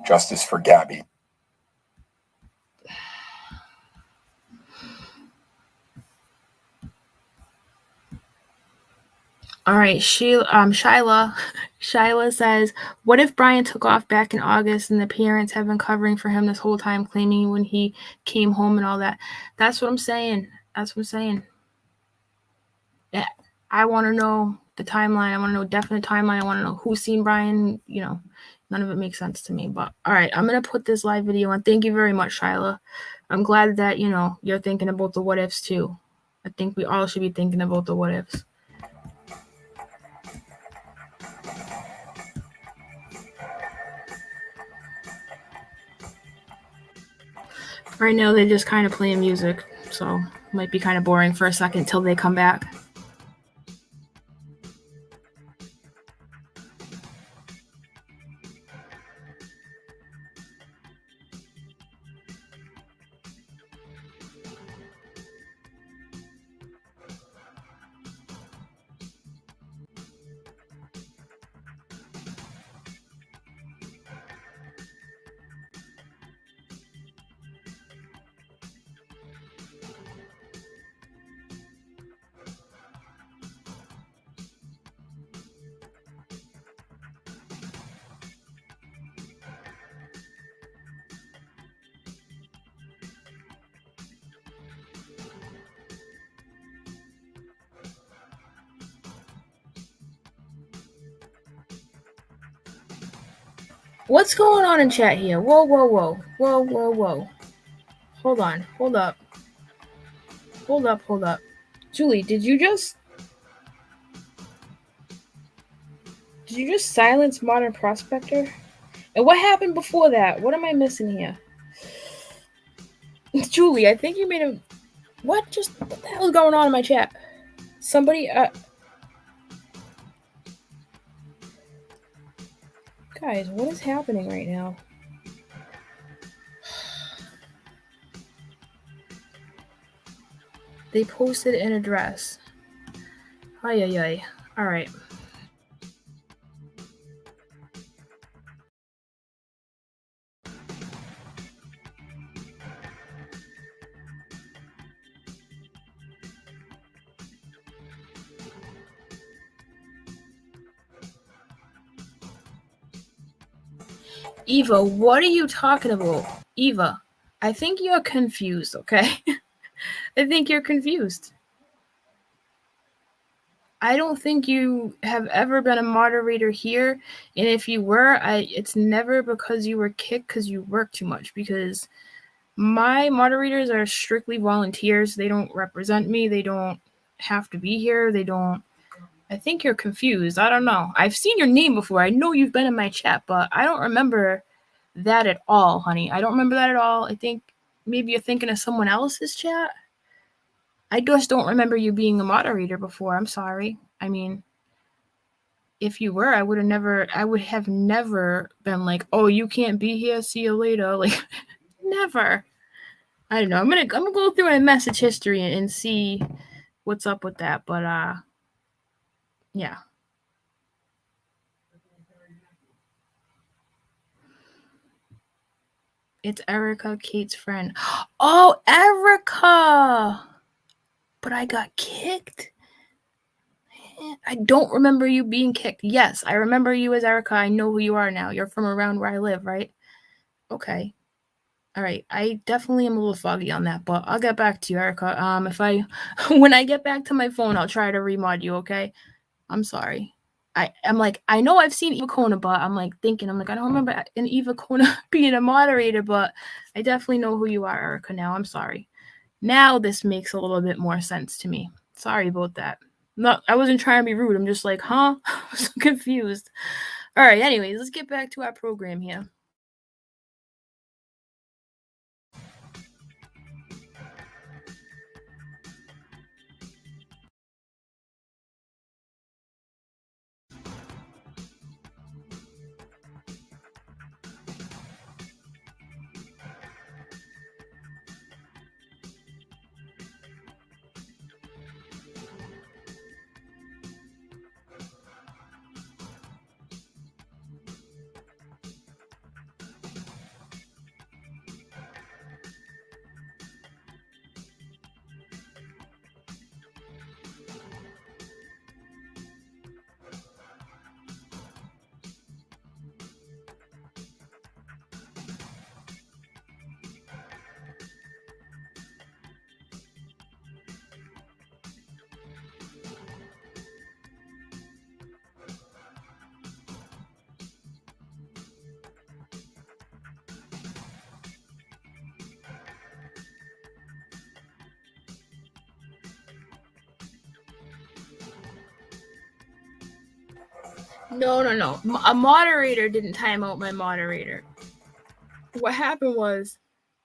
Justice for Gabby. All right, Shyla says, what if Brian took off back in August and the parents have been covering for him this whole time, claiming when he came home and all that? That's what I'm saying. Yeah, I want to know the timeline. I want to know definite timeline. I want to know who's seen Brian. None of it makes sense to me. But all right, I'm going to put this live video on. Thank you very much, Shyla. I'm glad that, you're thinking about the what ifs too. I think we all should be thinking about the what ifs. Right now, they're just kind of playing music, so might be kind of boring for a second till they come back. What's going on in chat here? Whoa, whoa, whoa. Whoa, whoa, whoa. Hold on. Hold up. Hold up, hold up. Julie, did you just silence Modern Prospector? And what happened before that? What am I missing here? Julie, I think you made a... What the hell is going on in my chat? Somebody, Guys, what is happening right now? They posted an address. Ay, ay, ay. All right. Eva, what are you talking about? Eva, I think you're confused, okay? I think you're confused. I don't think you have ever been a moderator here, and if you were, it's never because you were kicked because you work too much, because my moderators are strictly volunteers. They don't represent me. They don't have to be here. I think you're confused. I don't know. I've seen your name before. I know you've been in my chat, but I don't remember that at all, honey. I don't remember that at all. I think maybe you're thinking of someone else's chat. I just don't remember you being a moderator before. I'm sorry. I mean, if you were, I would have never been like, oh, you can't be here. See you later. Like, never. I don't know. I'm gonna go through my message history and see what's up with that. But yeah. It's Erica, Kate's friend. Oh, Erica! But I got kicked? I don't remember you being kicked. Yes, I remember you as Erica. I know who you are now. You're from around where I live, right? Okay. All right. I definitely am a little foggy on that, but I'll get back to you, Erica. When I get back to my phone, I'll try to remod you, okay? I'm sorry. I'm like, I know I've seen Eva Kona, but I'm like, I don't remember an Eva Kona being a moderator, but I definitely know who you are, Erica, now. I'm sorry. Now this makes a little bit more sense to me. Sorry about that. No, I wasn't trying to be rude. I'm just like, huh? I'm so confused. All right, anyways, let's get back to our program here. No. A moderator didn't time out my moderator. What happened was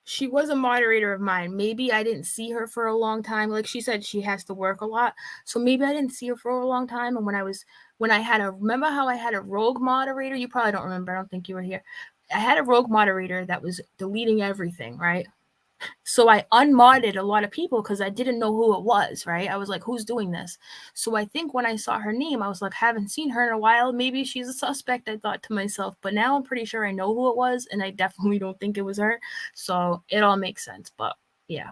she was a moderator of mine. Maybe I didn't see her for a long time. Like she said, she has to work a lot. So maybe I didn't see her for a long time. And remember how I had a rogue moderator? You probably don't remember. I don't think you were here. I had a rogue moderator that was deleting everything, right? So I unmodded a lot of people because I didn't know who it was, right? I was like, who's doing this? So I think when I saw her name, I was like, haven't seen her in a while. Maybe she's a suspect, I thought to myself. But now I'm pretty sure I know who it was, and I definitely don't think it was her. So it all makes sense. But yeah,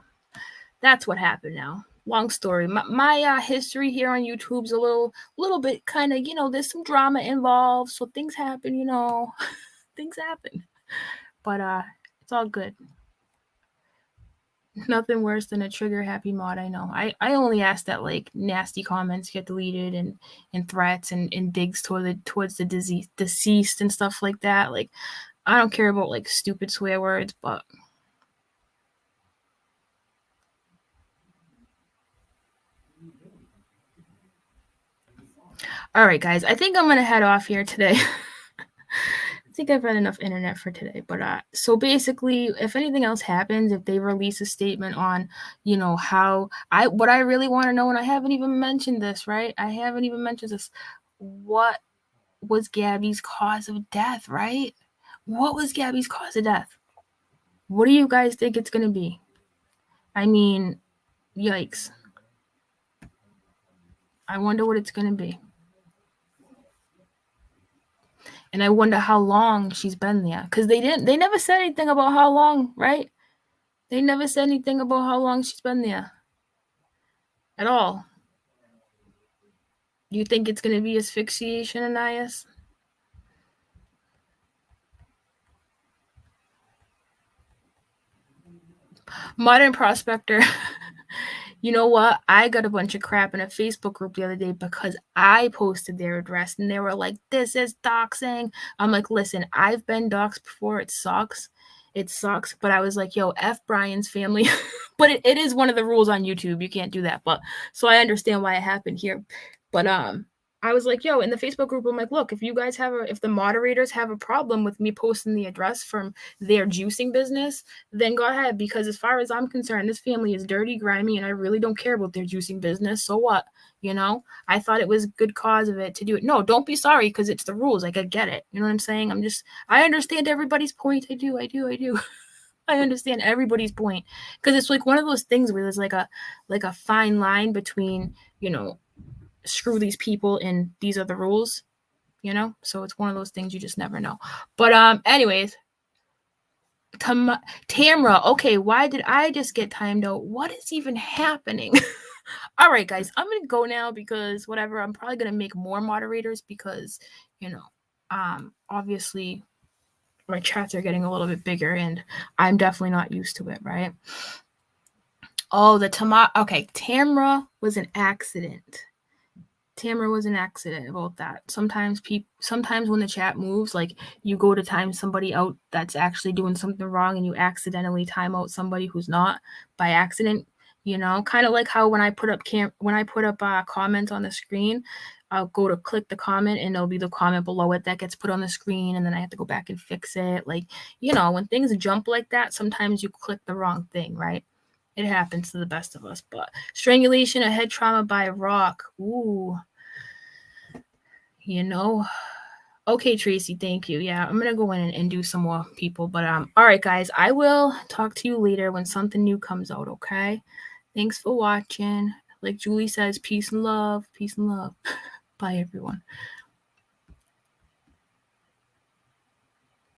that's what happened now. Long story. My history here on YouTube's a little bit kind of, there's some drama involved. So things happen, things happen. But it's all good. Nothing worse than a trigger happy mod. I know. I only ask that like nasty comments get deleted and threats and digs towards the deceased and stuff like that. Like, I don't care about like stupid swear words, but all right, guys. I think I'm gonna head off here today. I think I've had enough internet for today, but so basically, if anything else happens, if they release a statement on, you know, what I really want to know, and I haven't even mentioned this, right? I haven't even mentioned this. What was Gabby's cause of death, right? What was Gabby's cause of death? What do you guys think it's gonna be? I mean, yikes. I wonder what it's gonna be. And I wonder how long she's been there. Because they never said anything about how long, right? They never said anything about how long she's been there. At all. You think it's going to be asphyxiation, Anais? Modern Prospector. You know what? I got a bunch of crap in a Facebook group the other day because I posted their address and they were like, this is doxing. I'm like, listen, I've been doxed before. It sucks. It sucks. But I was like, yo, F Brian's family. But it is one of the rules on YouTube. You can't do that. But so I understand why it happened here. But I was like, yo, in the Facebook group, I'm like, look, if the moderators have a problem with me posting the address from their juicing business, then go ahead. Because as far as I'm concerned, this family is dirty, grimy, and I really don't care about their juicing business. So what? You know, I thought it was a good cause of it to do it. No, don't be sorry because it's the rules. Like, I get it. You know what I'm saying? I understand everybody's point. I do. I understand everybody's point because it's like one of those things where there's like a fine line between, you know, screw these people and these are the rules, you know? So it's one of those things you just never know. But anyways, Tamra, okay, why did I just get timed out? What is even happening? All right, guys, I'm going to go now because whatever, I'm probably going to make more moderators because, you know, obviously my chats are getting a little bit bigger and I'm definitely not used to it, right? Oh, okay, Tamra was an accident. Tamara was an accident about that. Sometimes when the chat moves, like you go to time somebody out that's actually doing something wrong and you accidentally time out somebody who's not by accident, you know, kind of like how when I put up comments on the screen, I'll go to click the comment and there'll be the comment below it that gets put on the screen and then I have to go back and fix it. Like, you know, when things jump like that, sometimes you click the wrong thing, right? It happens to the best of us. But strangulation, a head trauma by a rock. Ooh. You know. Okay, Tracy, thank you. Yeah, I'm going to go in and do some more people. But all right, guys, I will talk to you later when something new comes out, okay? Thanks for watching. Like Julie says, peace and love. Peace and love. Bye, everyone.